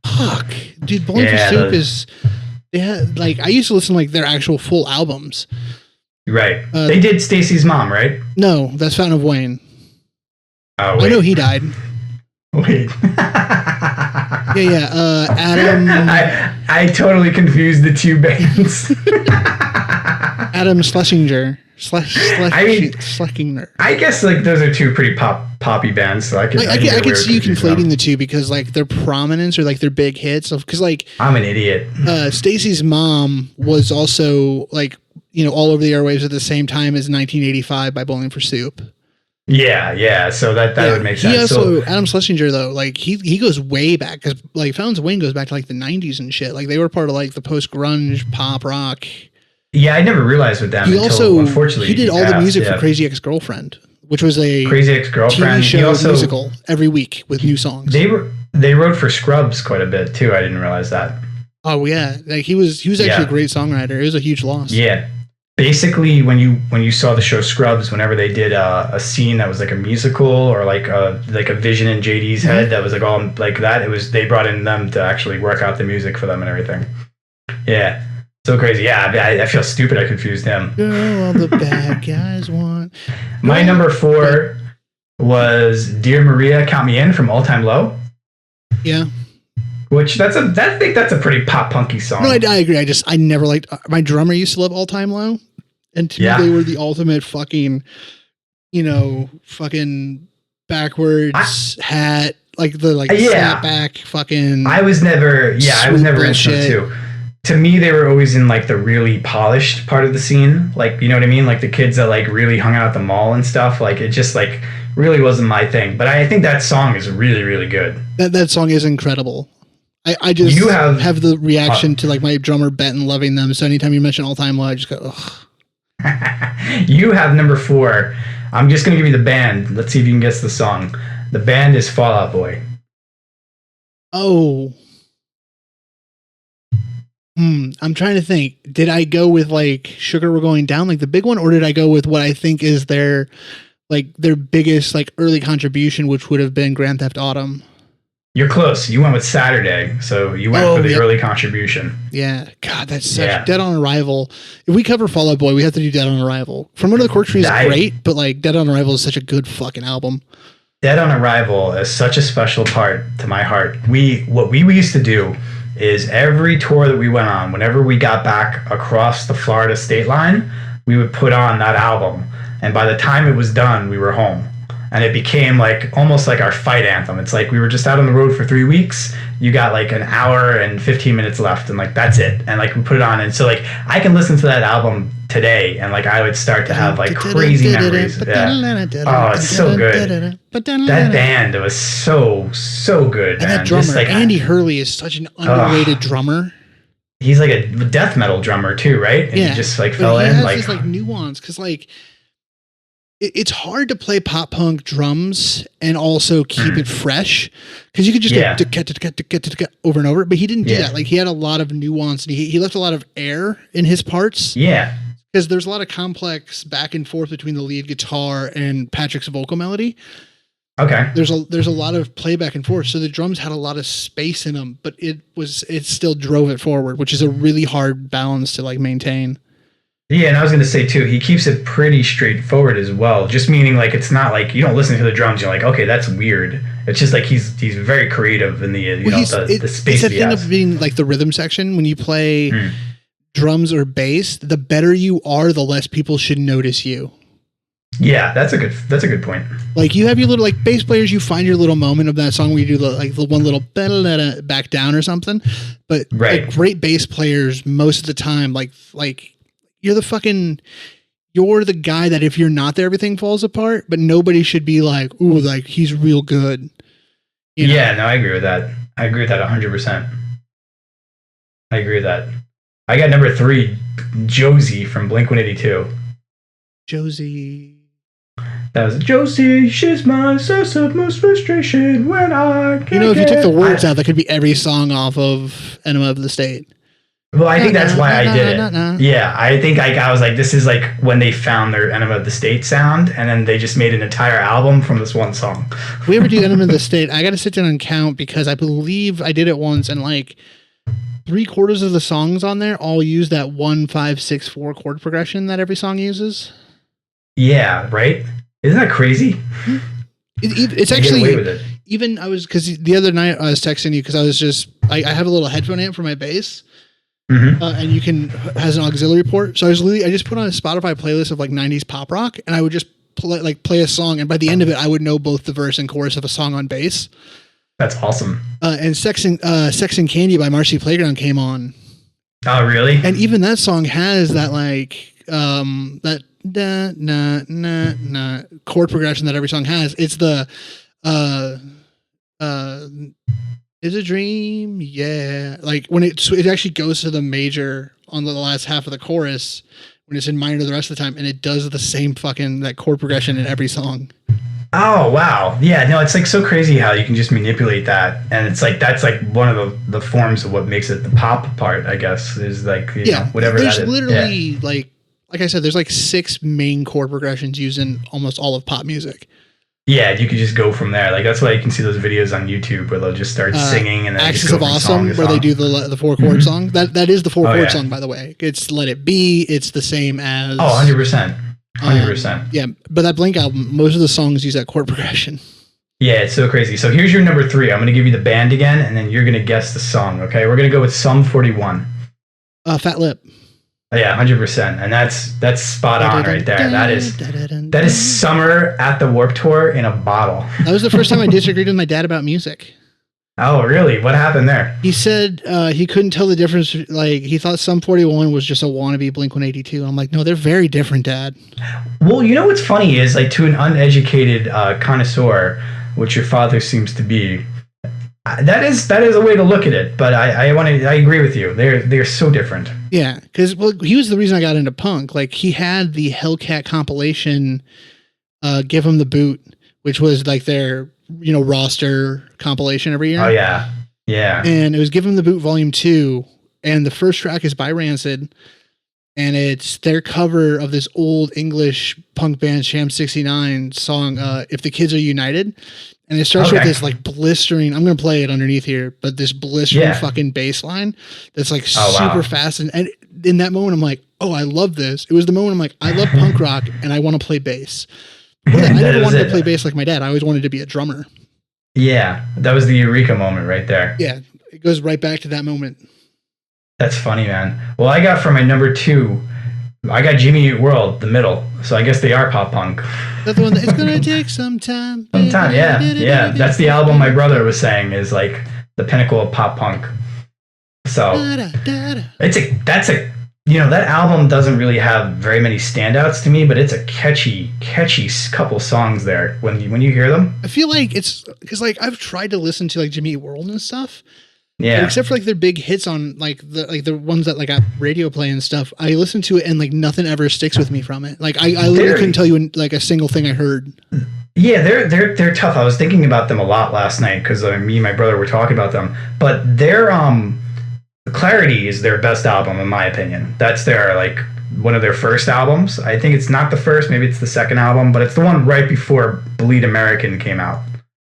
Fuck. Dude, Bowling for Soup is... Yeah, like, I used to listen to, like, their actual full albums. Right. They did Stacy's Mom, right? No, that's Fountain of Wayne. Oh, wait. I know he died. Wait. Adam... I totally confused the two bands. Adam Schlesinger. Schlesinger. I guess like those are two pretty poppy bands, so I could see you conflating the two because like their prominence or like their big hits. Because like I'm an idiot. Stacy's Mom was also like all over the airwaves at the same time as 1985 by Bowling for Soup. Yeah. So that would make sense. He also Adam Schlesinger though, like he goes way back because like Fountains of Wayne goes back to like the 90s and shit. Like they were part of like the post grunge pop rock. Yeah, I never realized with them. Unfortunately, he did all the music for Crazy Ex-Girlfriend, which was a Crazy Ex-Girlfriend TV show musical every week with new songs. They wrote for Scrubs quite a bit too. I didn't realize that. Oh yeah, like he was actually a great songwriter. It was a huge loss. Yeah, basically when you saw the show Scrubs, whenever they did a scene that was like a musical or like a vision in JD's head that was like all like that, they brought in them to actually work out the music for them and everything. Yeah. So crazy. Yeah, I feel stupid I confused him. Girl, all the bad guys want. My number 4 was Dear Maria, Count Me In from All Time Low. Yeah. Which I think that's a pretty pop punky song. No, I agree. I never liked my drummer used to love All Time Low. And to me they were the ultimate fucking backwards hat, like the snapback fucking I was never into them too. To me, they were always in like the really polished part of the scene. Like, you know what I mean? Like the kids that like really hung out at the mall and stuff. Like it just like really wasn't my thing. But I think that song is really, really good. That song is incredible. I just have the reaction to like my drummer Benton loving them. So anytime you mention All Time Low, I just go, ugh. You have number 4. I'm just going to give you the band. Let's see if you can guess the song. The band is Fall Out Boy. Oh. I'm trying to think. Did I go with like Sugar We're Going Down, like the big one, or did I go with what I think is their biggest like early contribution, which would have been Grand Theft Autumn? You're close. You went with Saturday, so you went for the early contribution. Yeah. God, that's such Dead on Arrival. If we cover Fall Out Boy, we have to do Dead on Arrival. From Under the Cork Tree is great, but like Dead on Arrival is such a good fucking album. Dead on Arrival is such a special part to my heart. What we used to do is every tour that we went on, whenever we got back across the Florida state line, we would put on that album. And by the time it was done, we were home. And it became like almost like our fight anthem. It's like we were just out on the road for 3 weeks. You got like an hour and 15 minutes left, and like that's it. And like we put it on, and so like I can listen to that album today, and like I would start to have like crazy memories. Yeah. Oh, it's so good. That band, it was so good. And that drummer, just, like, Andy Hurley, is such an underrated drummer. He's like a death metal drummer too, right? And he just like fell in. He has this like nuance because like. It's hard to play pop punk drums and also keep it fresh because you could just go over and over. But he didn't do that. Like he had a lot of nuance and he left a lot of air in his parts. Yeah, because there's a lot of complex back and forth between the lead guitar and Patrick's vocal melody. Okay, there's a lot of play back and forth, so the drums had a lot of space in them, but it still drove it forward, which is a really hard balance to like maintain. Yeah, and I was going to say, too, he keeps it pretty straightforward as well. Just meaning, like, it's not like you don't listen to the drums, you're like, okay, that's weird. It's just like he's very creative in the the space. It's a thing of being like the rhythm section. When you play drums or bass, the better you are, the less people should notice you. Yeah, that's a good point. Like you have your little like bass players, you find your little moment of that song where you do the one little back down or something. But like great bass players, most of the time, like you're the guy that if you're not there, everything falls apart. But nobody should be like, ooh, like he's real good. You know? Yeah, no, I agree with that. I agree with that 100%. I agree with that. I got number 3, Josie from Blink-182. Josie. That was Josie, she's my source of most frustration when I can't if you took the words out, that could be every song off of Enema of the State. Well, I think that's why I did it. Yeah, I think I was like, this is like when they found their Enema of the State sound, and then they just made an entire album from this one song. If we ever do Enema of the State, I got to sit down and count because I believe I did it once, and like 3/4 of the songs on there all use that 1, 5, 6, 4 chord progression that every song uses. Yeah, right? Isn't that crazy? It's actually away with it. Even because the other night I was texting you because I was just I have a little headphone amp for my bass, and has an auxiliary port. So I just put on a Spotify playlist of like 90s pop rock, and I would just play a song, and by the end of it, I would know both the verse and chorus of a song on bass. That's awesome. And Sex and Candy by Marcy Playground came on. Oh, really? And even that song has that like that. Da, na, na, na, chord progression that every song has. It's the is a dream, yeah. Like when it actually goes to the major on the last half of the chorus when it's in minor the rest of the time, and it does the same fucking that chord progression in every song. Oh wow, yeah, no, it's like so crazy how you can just manipulate that, and it's like that's like one of the forms of what makes it the pop part, I guess, is like you know, whatever. There's literally like I said, there's like 6 main chord progressions used in almost all of pop music. Yeah, you could just go from there. Like that's why you can see those videos on YouTube where they'll just start singing and then Axis of Awesome, where they do the 4 chord song. That is the 4 chord song, by the way. It's Let It Be. It's the same as 100%. 100%. Yeah, but that Blink album, most of the songs use that chord progression. Yeah, it's so crazy. So here's your number 3. I'm going to give you the band again, and then you're going to guess the song. Okay, we're going to go with Sum 41. Fat Lip. Yeah, 100%, and that's spot on right there. That is summer at the Warped Tour in a bottle. That was the first time I disagreed with my dad about music. Oh, really? What happened there? He said he couldn't tell the difference. Like he thought Sum 41 was just a wannabe Blink-182. I'm like, no, they're very different, Dad. Well, you know what's funny is like to an uneducated connoisseur, which your father seems to be. That is a way to look at it, but I agree with you. They're so different. Yeah, because he was the reason I got into punk. Like he had the Hellcat compilation, Give 'Em the Boot, which was like their roster compilation every year. Oh yeah, yeah. And it was Give 'Em the Boot Volume 2, and the first track is by Rancid, and it's their cover of this old English punk band Sham 69 song, If the Kids Are United. And it starts with this like blistering, I'm going to play it underneath here, but this blistering fucking bass line that's like super fast. And in that moment, I'm like, oh, I love this. It was the moment I'm like, I love punk rock and I want to play bass. I never wanted to play bass like my dad. I always wanted to be a drummer. Yeah, that was the eureka moment right there. Yeah, it goes right back to that moment. That's funny, man. Well, I got for my number 2, I got Jimmy Eat World, the middle. So I guess they are pop punk. That's the one it's gonna take some time. Yeah. That's the album my brother was saying is like the pinnacle of pop punk. So that album doesn't really have very many standouts to me, but it's a catchy couple songs there when you hear them. I feel like it's because like I've tried to listen to like Jimmy Eat World and stuff. Yeah. Except for like their big hits on like the ones that like got radio play and stuff. I listen to it and like nothing ever sticks with me from it. Like I literally couldn't tell you like a single thing I heard. Yeah, they're tough. I was thinking about them a lot last night because me and my brother were talking about them. But their Clarity is their best album in my opinion. That's their like one of their first albums. I think it's not the first, maybe it's the second album, but it's the one right before Bleed American came out.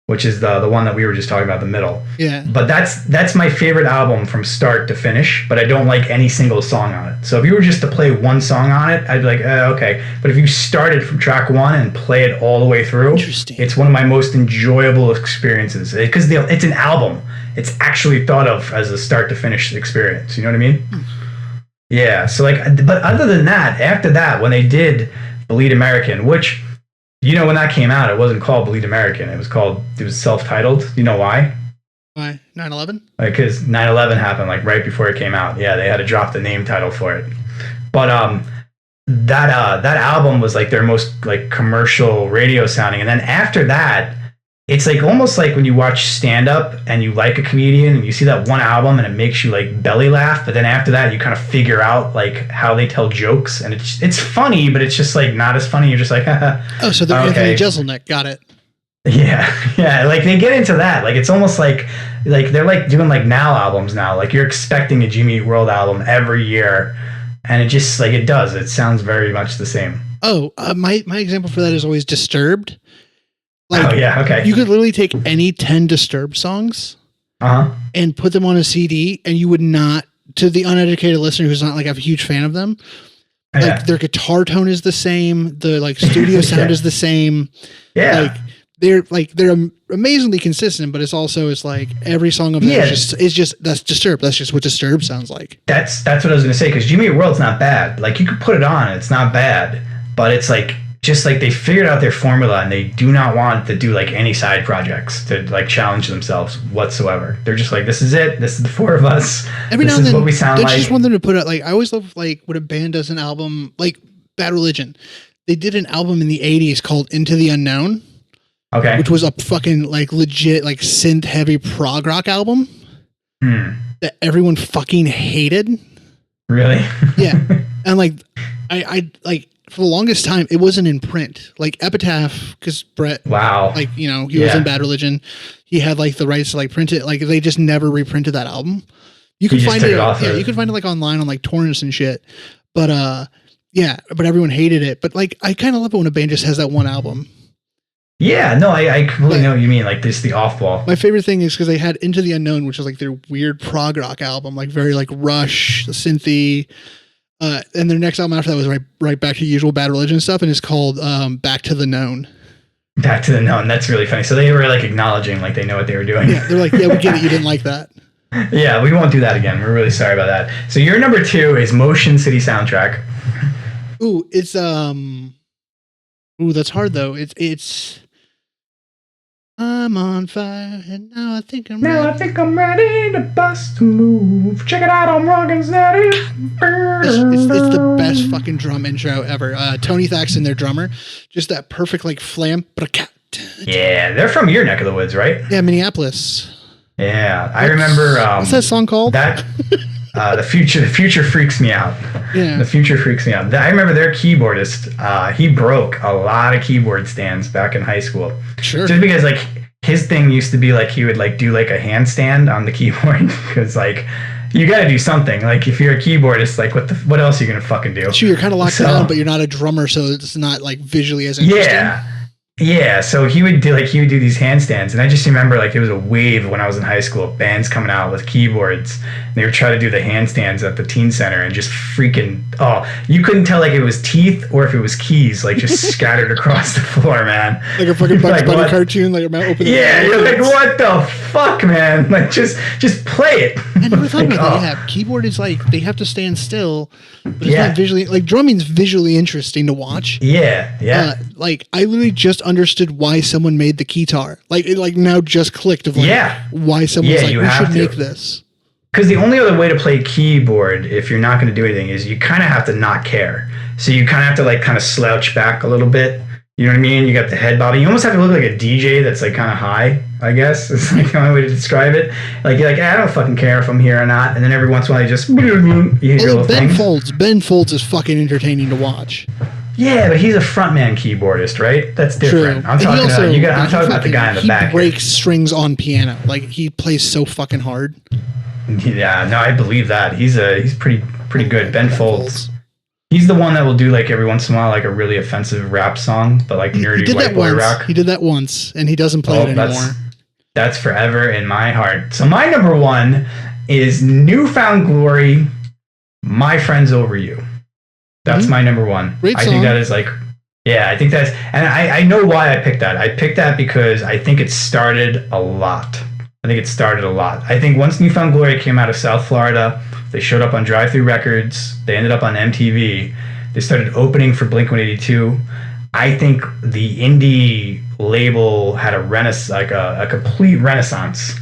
which is the one that we were just talking about, the middle. Yeah. But that's my favorite album from start to finish, but I don't like any single song on it. So if you were just to play one song on it, I'd be like, okay. But if you started from track 1 and play it all the way through, it's one of my most enjoyable experiences. Because it's an album. It's actually thought of as a start to finish experience. You know what I mean? Yeah. So but other than that, after that, when they did Bleed American, which... when that came out, it wasn't called Bleed American. It was self-titled. You know why? Why? 9/11? Because 9/11 happened right before it came out. Yeah, they had to drop the name title for it. But that album was their most commercial radio sounding. And then after that, it's almost like when you watch stand-up and you like a comedian and you see that one album and it makes you belly laugh, but then after that you kind of figure out how they tell jokes, and it's funny, but it's just not as funny. You're just oh, so they're okay. Anthony Jeselnik, got it. Yeah, they get into that. It's almost like they're doing now albums now. You're expecting a Jimmy Eat World album every year, and it just it does. It sounds very much the same. Oh, my example for that is always Disturbed. Oh yeah, okay. You could literally take any 10 Disturbed songs and put them on a CD, and you would not, to the uneducated listener who's not a huge fan of them, their guitar tone is the same, the studio sound is the same. Yeah. They're amazingly consistent, but it's every song of them is just that's Disturbed. That's just what Disturbed sounds like. That's what I was gonna say, because Jimmy Eat World's not bad. You could put it on, it's not bad, but it's just they figured out their formula, and they do not want to do any side projects to challenge themselves whatsoever. They're just this is it. This is the four of us. Every now and then, what we sound like. Just want them to put out I always love when a band does an album Bad Religion. They did an album in the 80s called Into the Unknown. Okay. Which was a fucking legit synth heavy prog rock album that everyone fucking hated. Really? Yeah. And I for the longest time, it wasn't in print. Epitaph, because Brett, wow, he was in Bad Religion. He had the rights to print it. They just never reprinted that album. You can find it. You can find it online on torrents and shit. But but everyone hated it. But I kind of love it when a band just has that one album. Yeah, no, I completely know what you mean. This the off ball. My favorite thing is because they had Into the Unknown, which is their weird prog rock album, very Rush, synthy. And their next album after that was right back to usual Bad Religion stuff, and it's called Back to the Known. Back to the Known. That's really funny. So they were acknowledging they know what they were doing. Yeah, they're yeah, we get it. You didn't like that. Yeah, we won't do that again. We're really sorry about that. So your number 2 is Motion City Soundtrack. Ooh, it's that's hard though. It's I'm on fire, and now I think I'm ready to bust a move. Check it out, I'm rockin' steady. It's the best fucking drum intro ever. Tony Thaxton, their drummer, just that perfect flam. Yeah, they're from your neck of the woods, right? Yeah, Minneapolis. Yeah, I remember. What's that song called? The future freaks me out. Yeah, the future freaks me out. I remember their keyboardist. He broke a lot of keyboard stands back in high school. Sure. Just because his thing used to be he would do a handstand on the keyboard, because you got to do something. If you're a keyboardist, what else are you gonna fucking do? Sure, you're kind of locked down, but you're not a drummer, so it's not visually as interesting. Yeah, so he would do these handstands, and I just remember it was a wave when I was in high school of bands coming out with keyboards. And they were trying to do the handstands at the teen center, and just freaking you couldn't tell it was teeth or if it was keys just scattered across the floor, man. A fucking Bugs Bunny cartoon, you're you're what the fuck, man? Just play it. I never thought about that. Yeah, keyboard is they have to stand still, but it's not visually drumming's visually interesting to watch. Yeah. I literally just understood why someone made the keytar. It now just clicked of why someone's we should make this. Because the only other way to play keyboard, if you're not going to do anything, is you kind of have to not care. So you kind of have to kind of slouch back a little bit. You know what I mean? You got the head bobbing. You almost have to look like a DJ that's kind of high, I guess. It's the only way to describe it. You're I don't fucking care if I'm here or not. And then every once in a while you just Ben Folds is fucking entertaining to watch. Yeah, but he's a frontman keyboardist, right? That's different. True. I'm talking about the guy in the back. He breaks strings on piano. He plays so fucking hard. Yeah, no, I believe that. He's pretty good. Ben Folds. He's the one that will do like every once in a while like a really offensive rap song, but like nerdy white boy rock. He did that once, and he doesn't play it anymore. That's forever in my heart. So my number one is New Found Glory, My Friends Over You. That's my number one. Great song. I think that is like, yeah, I think that's, and I know why I picked that. I picked that because I think it started a lot. I think once New Found Glory came out of South Florida, they showed up on Drive-Thru Records. They ended up on MTV. They started opening for Blink-182. I think the indie label had a renaissance, like a complete renaissance,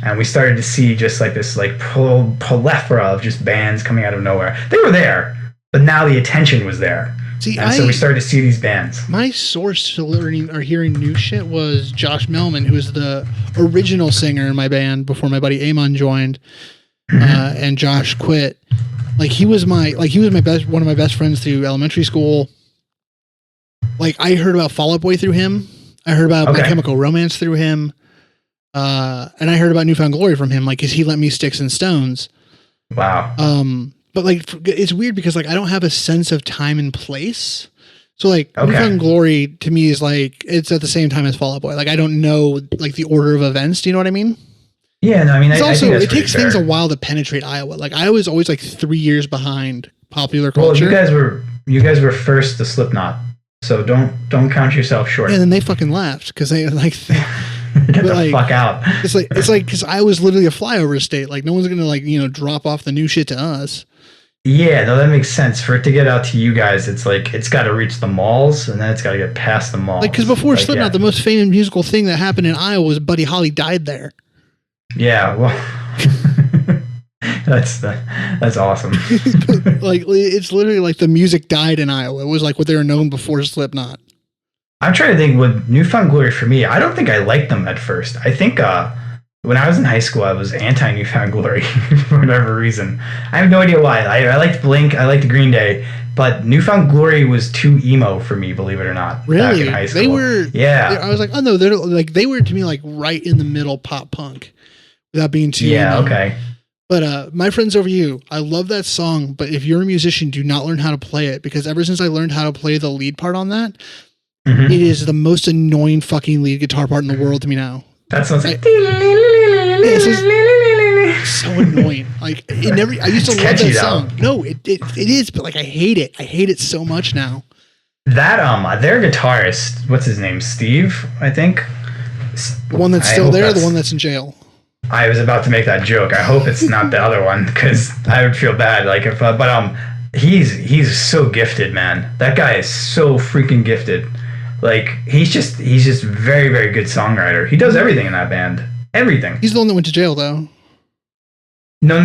and we started to see just like this like plethora of just bands coming out of nowhere. They were there, but now the attention was there. So we started to see these bands. My source to learning or hearing new shit was Josh Melman, who was the original singer in my band before my buddy Amon joined, and Josh quit. He was one of my best friends through elementary school. Like, I heard about Fall Out Boy through him. I heard about My Chemical Romance through him. And I heard about New Found Glory from him, because he lent me Sticks and Stones. Wow. But it's weird because I don't have a sense of time and place. So New Found Glory to me is it's at the same time as Fall Out Boy. I don't know the order of events. Do you know what I mean? Yeah, no, I mean, I think it takes things a while to penetrate Iowa. Iowa's always 3 years behind popular culture. Well, you guys were first to Slipknot. So don't count yourself short. Yeah, and then they fucking left because they get the fuck out. It's because I was literally a flyover state. No one's gonna drop off the new shit to us. Yeah, no, that makes sense. For it to get out to you guys, it's got to reach the malls, and then it's got to get past the malls. Because before Slipknot, the most famous musical thing that happened in Iowa was Buddy Holly died there. Yeah, well, that's awesome. It's literally the music died in Iowa. It was what they were known before Slipknot. I'm trying to think with New Found Glory for me. I don't think I liked them at first. I think when I was in high school, I was anti New Found Glory for whatever reason. I have no idea why. I liked Blink, I liked Green Day, but New Found Glory was too emo for me, believe it or not. Really? Back in high school. They were. Yeah. I was oh no, they were to me right in the middle pop punk, without being too. Yeah. emo. Okay. But My Friends Over You, I love that song, but if you're a musician, do not learn how to play it, because ever since I learned how to play the lead part on that, it is the most annoying fucking lead guitar part in the world to me now. That sounds like so annoying. It never. I used to love that song. No, it is, but I hate it. I hate it so much now. That their guitarist, what's his name? Steve, I think. The one that's still there, or the one that's in jail? I was about to make that joke. I hope it's not the other one, because I would feel bad. He's so gifted, man. That guy is so freaking gifted. He's just very, very good songwriter. He does everything in that band. Everything. He's the one that went to jail, though. No.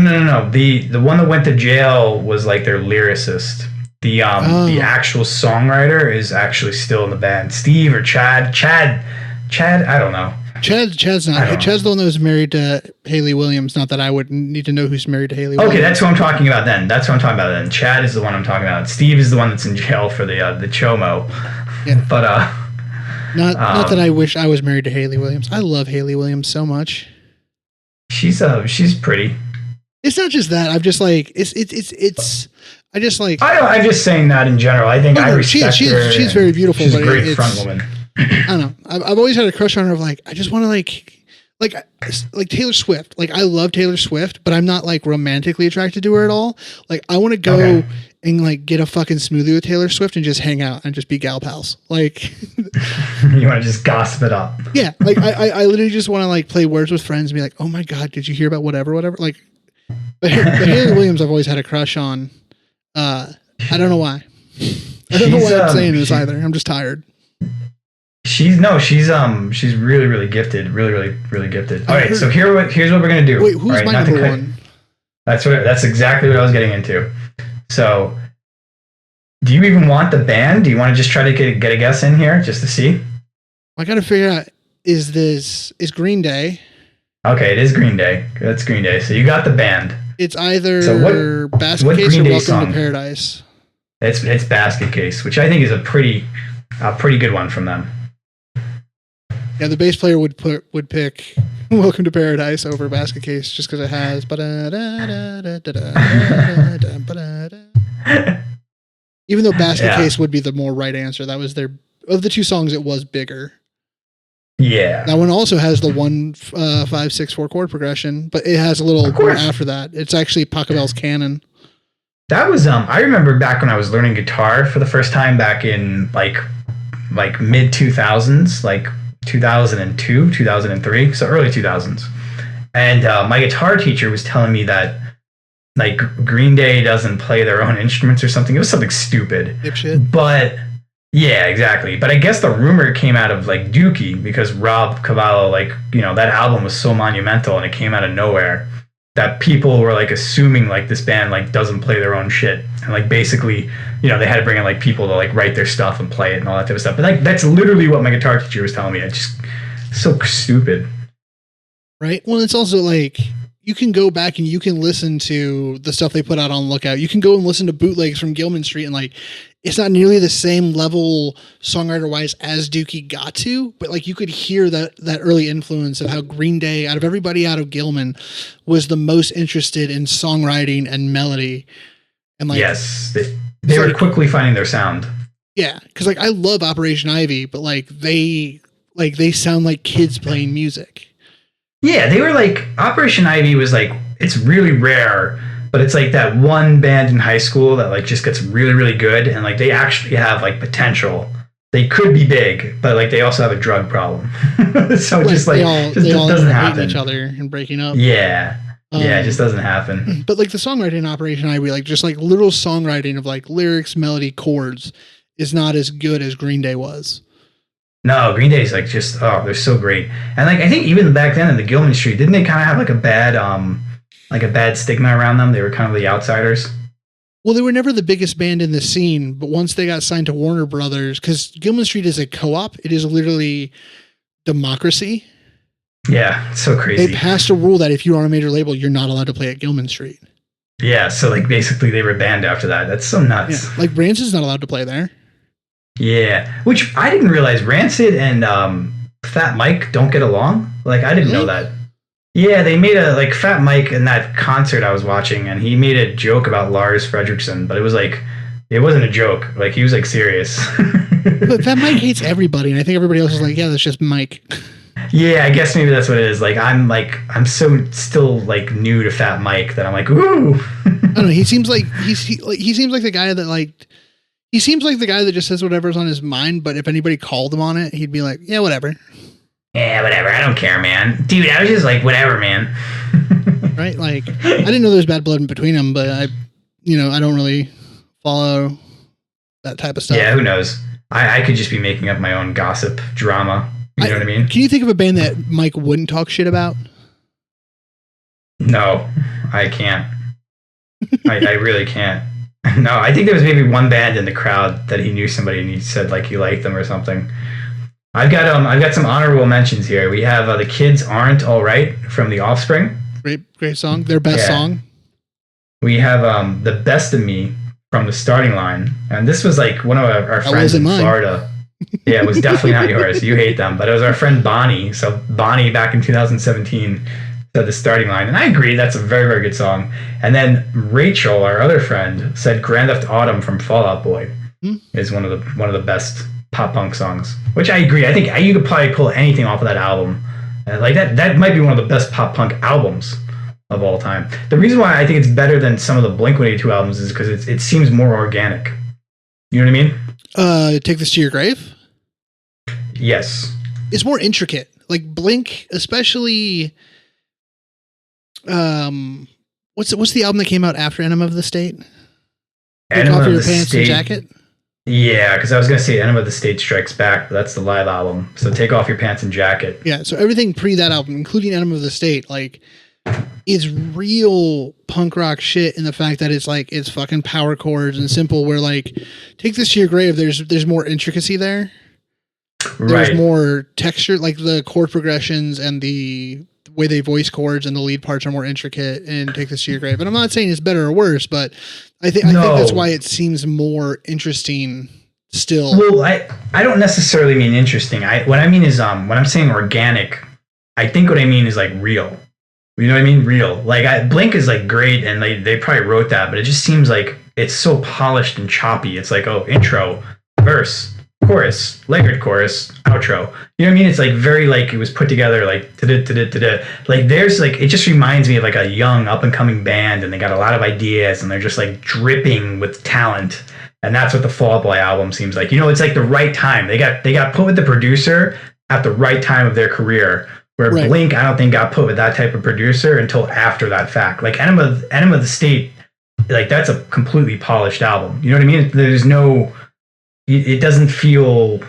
The one that went to jail was their lyricist. The actual songwriter is actually still in the band. Steve or Chad, I don't know. Chad's not. Chad's the one that was married to Hayley Williams. Not that I would need to know who's married to Hayley Williams. Okay, that's who I'm talking about then. Chad is the one I'm talking about. Steve is the one that's in jail for the chomo. Yeah. But not that I wish I was married to Hayley Williams. I love Hayley Williams so much. She's pretty. It's not just that. I'm just it's. I just I'm just saying that in general. I think I respect her. She's very beautiful. She's a great front woman. I don't know. I've always had a crush on her. I just want to like Taylor Swift. I love Taylor Swift, but I'm not romantically attracted to her at all. I want to go and get a fucking smoothie with Taylor Swift and just hang out and just be gal pals. You want to just gossip it up. Yeah. I literally just want to play words with friends and be oh my God, did you hear about whatever? But Hayley Williams I've always had a crush on. I don't know why. I don't know why I'm saying this either. I'm just tired. She's really, really gifted. Really gifted. All right, so here's what we're gonna do. Wait, who's my number one? That's exactly what I was getting into. So, do you even want the band? Do you want to just try to get a guess in here just to see? I got to figure out is Green Day? Okay, it is Green Day. That's Green Day. So you got the band. It's either Basket Case or Welcome to Paradise. It's Basket Case, which I think is a pretty good one from them. Yeah, the bass player would pick Welcome to Paradise over Basket Case just because it has. Even though Basket Case would be the more right answer. That was of the two songs, it was bigger. Yeah. That one also has the 1 5 6 4 chord progression, but it has a little more after that. It's actually Pachelbel's Canon. That was I remember back when I was learning guitar for the first time back in like mid 2000s, like 2002, 2003, so early 2000s. And my guitar teacher was telling me that like Green Day doesn't play their own instruments or something. It was something stupid. Dipshit. But yeah, exactly. But I guess the rumor came out of like Dookie because Rob Cavallo, like, you know, that album was so monumental and it came out of nowhere that people were like assuming like this band like doesn't play their own shit. And like basically, you know, they had to bring in like people to like write their stuff and play it and all that type of stuff. But like that's literally what my guitar teacher was telling me. It's just so stupid. Right. Well, it's also like you can go back and you can listen to the stuff they put out on Lookout. You can go and listen to bootlegs from Gilman Street and like it's not nearly the same level songwriter wise as Dookie got to, but like you could hear that early influence of how Green Day, out of everybody out of Gilman, was the most interested in songwriting and melody. And like, yes, they were quickly finding their sound. Yeah, because like I love Operation Ivy, but like they sound like kids playing music. Yeah, they were like Operation Ivy was like it's really rare. But it's like that one band in high school that like just gets really, really good. And like they actually have like potential. They could be big, but like they also have a drug problem. So it just like just doesn't happen. Each other and breaking up. Yeah. Yeah, it just doesn't happen. But like the songwriting in Operation Ivy, like just like literal songwriting of like lyrics, melody, chords is not as good as Green Day was. No, Green Day is like just, they're so great. And like I think even back then in the Gilman Street, didn't they kind of have like a bad stigma around them? They were kind of the outsiders. Well, they were never the biggest band in the scene, but once they got signed to Warner Brothers, because Gilman Street is a co-op, it is literally democracy. Yeah, it's so crazy. They passed a rule that if you're on a major label, you're not allowed to play at Gilman Street. Yeah, so like basically they were banned after that. That's so nuts. Yeah, like Rancid's not allowed to play there. Yeah, which I didn't realize Rancid and Fat Mike don't get along. Like I didn't know that. Yeah, they made a like Fat Mike in that concert I was watching, and he made a joke about Lars Fredriksson, but it was like it wasn't a joke. Like he was like serious. But Fat Mike hates everybody, and I think everybody else is like, yeah, that's just Mike. Yeah, I guess maybe that's what it is. Like I'm so still like new to Fat Mike that I'm like, ooh. I don't know. He seems like he seems like the guy that like he seems like the guy that just says whatever's on his mind. But if anybody called him on it, he'd be like, yeah, whatever. Yeah, whatever. I don't care, man. Dude, I was just like, whatever, man. Right? Like, I didn't know there was bad blood between them, but I don't really follow that type of stuff. Yeah, who knows? I could just be making up my own gossip drama. You know what I mean? Can you think of a band that Mike wouldn't talk shit about? No, I can't. I really can't. No, I think there was maybe one band in the crowd that he knew somebody and he said like he liked them or something. I've got some honorable mentions here. We have The Kids Aren't All Right from The Offspring. Great song. Their best song. We have The Best of Me from The Starting Line. And this was like one of our friends in Florida. Yeah, it was definitely not yours. You hate them. But it was our friend Bonnie. So Bonnie back in 2017 said The Starting Line. And I agree, that's a very, very good song. And then Rachel, our other friend, said Grand Theft Autumn from Fall Out Boy is one of the best pop punk songs, which I agree. I think you could probably pull anything off of that album. Like that might be one of the best pop punk albums of all time. The reason why I think it's better than some of the Blink-182 albums is because it seems more organic. You know what I mean? Take This to Your Grave? Yes. It's more intricate. Like Blink, especially what's the album that came out after Enema of the State? Take Off Your Pants and Jacket? Yeah, because I was going to say Enema of the State Strikes Back, but that's the live album. So Take Off Your Pants and Jacket. Yeah, so everything pre that album, including Enema of the State, like, is real punk rock shit in the fact that it's like, it's fucking power chords and simple, where like, Take This to Your Grave, there's more intricacy there. There's more texture, like the chord progressions and the way they voice chords and the lead parts are more intricate in Take This to Your Grave. And I'm not saying it's better or worse, but I think that's why it seems more interesting still. Well, I don't necessarily mean interesting. What I mean is when I'm saying organic, I think what I mean is like real. You know what I mean? Real. Like Blink is like great and they probably wrote that, but it just seems like it's so polished and choppy. It's like, oh, intro, verse, chorus, layered chorus, outro. You know what I mean? It's like very like it was put together like like there's like it just reminds me of like a young up and coming band, and they got a lot of ideas and they're just like dripping with talent. And that's what the Fall Out Boy album seems like. You know, it's like the right time. They got put with the producer at the right time of their career. Where right. Blink, I don't think got put with that type of producer until after that fact. Like Enema of the State, like that's a completely polished album. You know what I mean? There's no, it doesn't feel,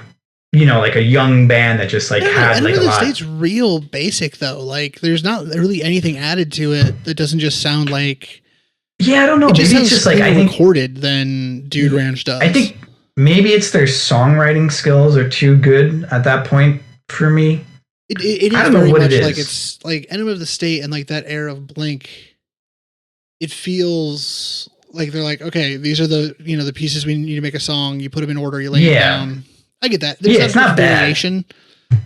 you know, like a young band that just like had like a lot. Enema of the State's real basic though. Like there's not really anything added to it that doesn't just sound like. Yeah, I don't know. Maybe it's just like I think recorded than Dude Ranch does. I think maybe it's their songwriting skills are too good at that point for me. It is very much like it's like Enema of the State and like that era of Blink. It feels like they're like, okay, these are the the pieces we need to make a song. You put them in order, you lay it down. I get that. There's it's not bad.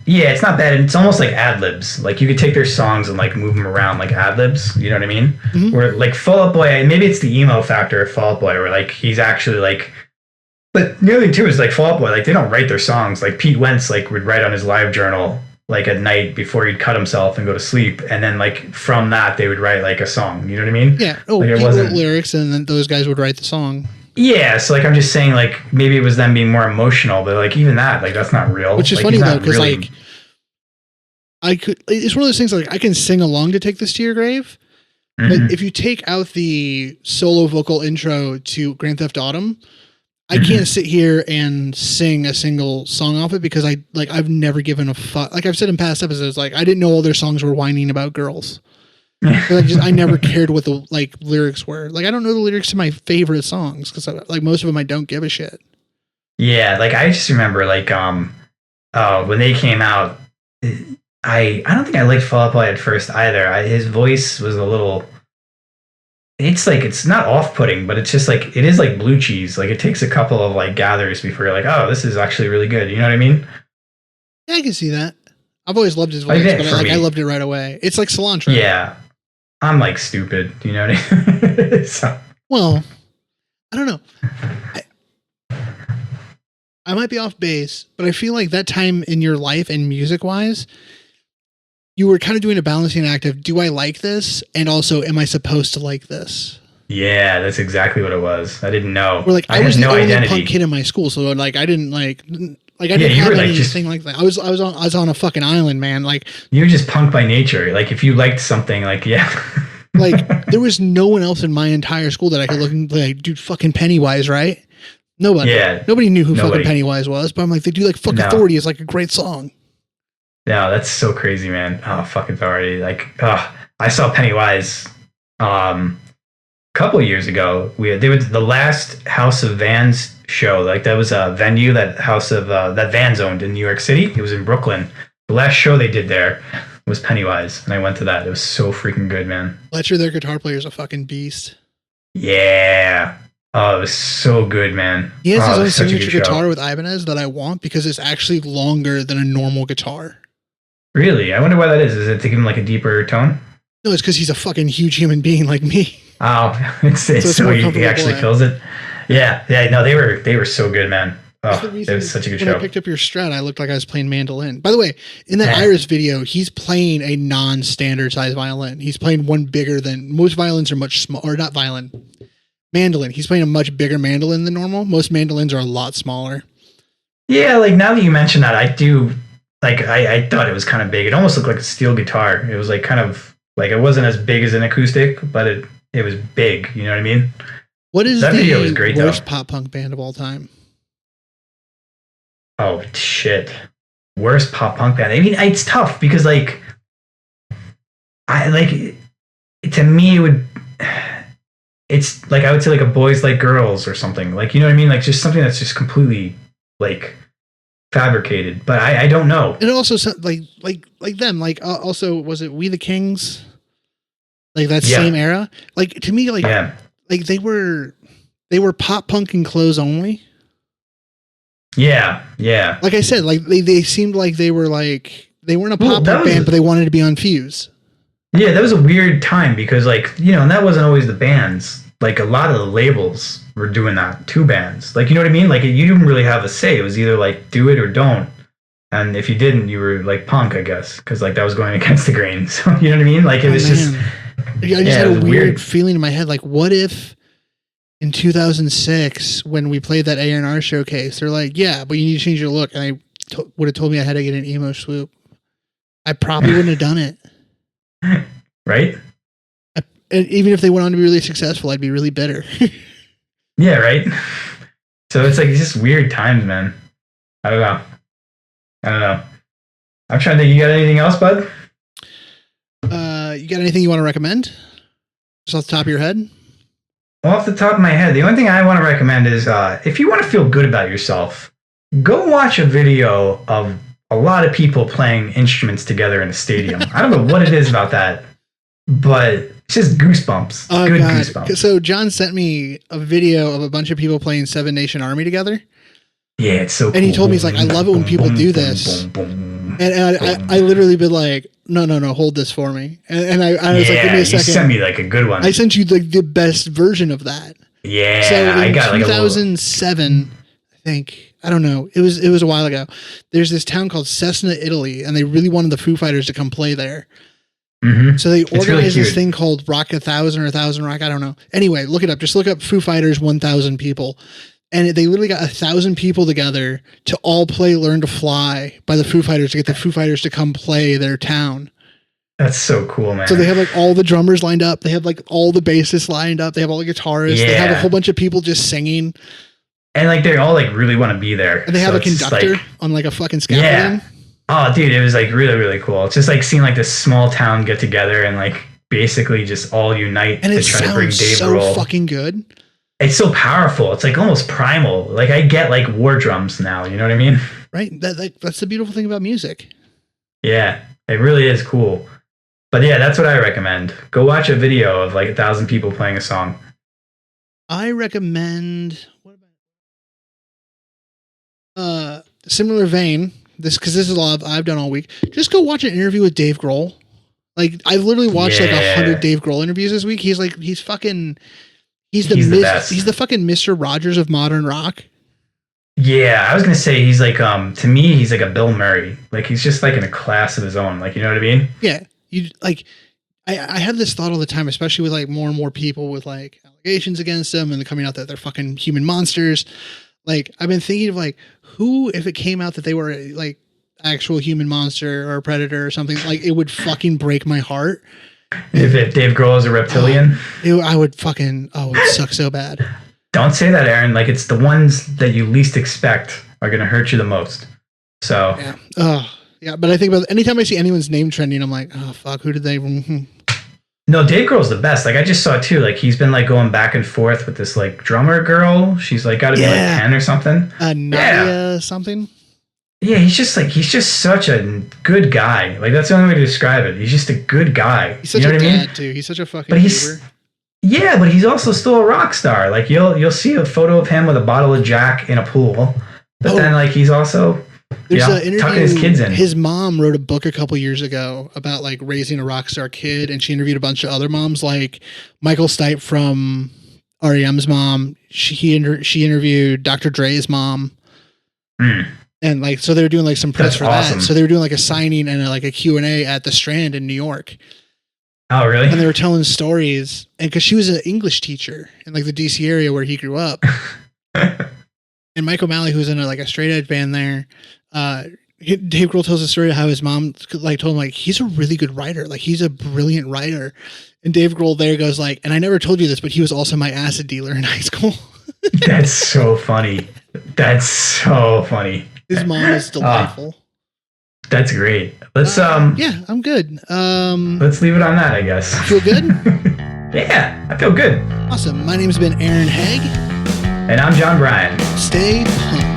Yeah, it's not bad. It's almost like ad libs. Like you could take their songs and like move them around like ad libs. You know what I mean? Mm-hmm. Where like Fall Out Boy, maybe it's the emo factor of Fall Out Boy, where like he's actually like. But the other thing too is like Fall Out Boy, like they don't write their songs. Like Pete Wentz like would write on his live journal. Like at night before he'd cut himself and go to sleep, and then like from that they would write like a song. You know what I mean? Yeah. Oh, like, he wrote lyrics, and then those guys would write the song. Yeah. So like I'm just saying like maybe it was them being more emotional, but like even that like that's not real. Which is like, funny though, because really... like it's one of those things like I can sing along to Take This to Your Grave, but if you take out the solo vocal intro to Grand Theft Autumn. I can't sit here and sing a single song off it because I've never given a fuck. Like I've said in past episodes, like I didn't know all their songs were whining about girls. I never cared what the like lyrics were. Like I don't know the lyrics to my favorite songs because like most of them I don't give a shit. Yeah, like I just remember like when they came out, I don't think I liked Fall Out Boy at first either. His voice was a little. It's like, it's not off-putting, but it's just like, it is like blue cheese. Like it takes a couple of like gathers before you're like, oh, this is actually really good. You know what I mean? Yeah, I can see that. I've always loved his voice, but I loved it right away. It's like cilantro. Yeah. I'm like stupid. You know what I mean? So. Well, I don't know. I might be off base, but I feel like that time in your life and music-wise, you were kind of doing a balancing act of, do I like this? And also, am I supposed to like this? Yeah, that's exactly what it was. I didn't know. Or like, I was no the only punk kid in my school, so like, I didn't I didn't have anything like that. I was on a fucking island, man. Like you were just punk by nature. Like if you liked something, like like there was no one else in my entire school that I could look and be like, dude, fucking Pennywise, right? Nobody. Yeah. Nobody knew who fucking Pennywise was, but I'm like, they do like fucking Authority is like a great song. No, that's so crazy, man. Oh, fucking Authority. Like, I saw Pennywise a couple of years ago. They were the last House of Vans show. Like that was a venue that Vans owned in New York City. It was in Brooklyn. The last show they did there was Pennywise, and I went to that. It was so freaking good, man. Fletcher, their guitar player, is a fucking beast. Yeah. Oh, it was so good, man. He has his own signature guitar with Ibanez that I want because it's actually longer than a normal guitar. Really? I wonder why that is. Is it to give him like a deeper tone? No, it's because he's a fucking huge human being like me. Oh, it's so he actually kills it. Yeah. No, they were so good, man. Oh, it was such a good show. When I picked up your Strat, I looked like I was playing mandolin. By the way, in that Iris video, he's playing a non-standard size violin. He's playing one bigger than most violins are much smaller, or not violin, mandolin. He's playing a much bigger mandolin than normal. Most mandolins are a lot smaller. Yeah, like now that you mention that, I do. Like I thought it was kind of big. It almost looked like a steel guitar. It was like kind of like it wasn't as big as an acoustic, but it was big. You know what I mean? What is that video was great, worst pop punk band of all time? Oh shit! Worst pop punk band. I mean, it's tough because like to me it would. It's like I would say like a Boys Like Girls or something. Like you know what I mean? Like just something that's just completely like. Fabricated, but I don't know. And also like them, like also was it We the Kings? Like that same era? Like to me, like they were pop punk and clothes only. Yeah. Like I said, like they seemed like they were like they weren't a pop punk band, but they wanted to be on Fuse. Yeah, that was a weird time because like, you know, and that wasn't always the bands. Like a lot of the labels were doing that. 2 bands. Like, you know what I mean? Like, you didn't really have a say. It was either like do it or don't. And if you didn't, you were like punk, I guess, because like that was going against the grain. So you know what I mean? Like it was just. I just had a weird feeling in my head. Like, what if in 2006 when we played that A&R showcase, they're like, "Yeah, but you need to change your look," and I would have told me I had to get an emo swoop. I probably wouldn't have done it. Right. And even if they went on to be really successful, I'd be really bitter. Yeah, right. So it's like just weird times, man. I don't know. I'm trying to think. You got anything else, bud? You got anything you want to recommend? Just off the top of your head? Well, off the top of my head, the only thing I want to recommend is if you want to feel good about yourself, go watch a video of a lot of people playing instruments together in a stadium. I don't know what it is about that, but it's just goosebumps. Oh, good God. Goosebumps. So John sent me a video of a bunch of people playing Seven Nation Army together. Yeah, it's so cool. And he told me, he's like, I love it when people do this. And I literally been like, no, hold this for me. And I was like, give me a second. You sent me like a good one. I sent you the best version of that. Yeah. So in 2007, I think, I don't know. It was a while ago. There's this town called Cessna, Italy, and they really wanted the Foo Fighters to come play there. Mm-hmm. So they organized this thing called Rock 1000 or 1000 Rock. I don't know. Anyway, look it up. Just look up Foo Fighters 1000 people. And they literally got 1,000 people together to all play Learn to Fly by the Foo Fighters to get the Foo Fighters to come play their town. That's so cool, man. So they have like all the drummers lined up. They have like all the bassists lined up. They have all the guitarists. Yeah. They have a whole bunch of people just singing. And like they all like really want to be there. And they have a conductor on like a fucking scaffolding. Yeah. Oh, dude, it was like really, really cool. It's just like seeing like this small town get together and like basically just all unite and to try to bring Dave Grohl. So fucking good. It's so powerful. It's like almost primal. Like I get like war drums now. You know what I mean? Right. That's the beautiful thing about music. Yeah, it really is cool. But yeah, that's what I recommend. Go watch a video of like 1,000 people playing a song. I recommend. What about? Similar vein. This is a lot I've done all week. Just go watch an interview with Dave Grohl. Like I've literally watched like 100 Dave Grohl interviews this week. He's the best. He's the fucking Mr. Rogers of modern rock. Yeah, I was gonna say he's like to me he's like a Bill Murray. Like he's just like in a class of his own. Like you know what I mean? Yeah. You like I have this thought all the time, especially with like more and more people with like allegations against them and coming out that they're fucking human monsters. Like I've been thinking of like who, if it came out that they were like actual human monster or a predator or something, like it would fucking break my heart. If Dave Grohl is a reptilian, I would fucking, it would suck so bad. Don't say that, Aaron. Like it's the ones that you least expect are going to hurt you the most. So yeah. Yeah. But I think about anytime I see anyone's name trending, I'm like, oh fuck, who did they? No, Dave Grohl's the best. Like I just saw too, like he's been like going back and forth with this like drummer girl. She's like got to be like 10 or something. Nadia something. Yeah, he's just such a good guy. Like that's the only way to describe it. He's just a good guy. He's such a dad too. He's such a fucking. But he's also still a rock star. Like you'll see a photo of him with a bottle of Jack in a pool. But then like he's also tucking his kids in. His mom wrote a book a couple years ago about like raising a rock star kid, and she interviewed a bunch of other moms, like Michael Stipe from REM's mom. She interviewed Dr. Dre's mom. And like, so they were doing like some press for that. So they were doing like a signing and a Q&A at the Strand in New York. Oh, really? And they were telling stories, and because she was an English teacher in like the DC area where he grew up. And Mike O'Malley, who's in a straight edge band there, Dave Grohl tells a story of how his mom like told him like he's a really good writer, like he's a brilliant writer. And Dave Grohl there goes like, and I never told you this, but he was also my acid dealer in high school. That's so funny. That's so funny. His mom is delightful. That's great. Let's yeah, I'm good. Let's leave it on that, I guess. Feel good? Yeah, I feel good. Awesome. My name's been Aaron Haag. And I'm John Bryan. Stay punk.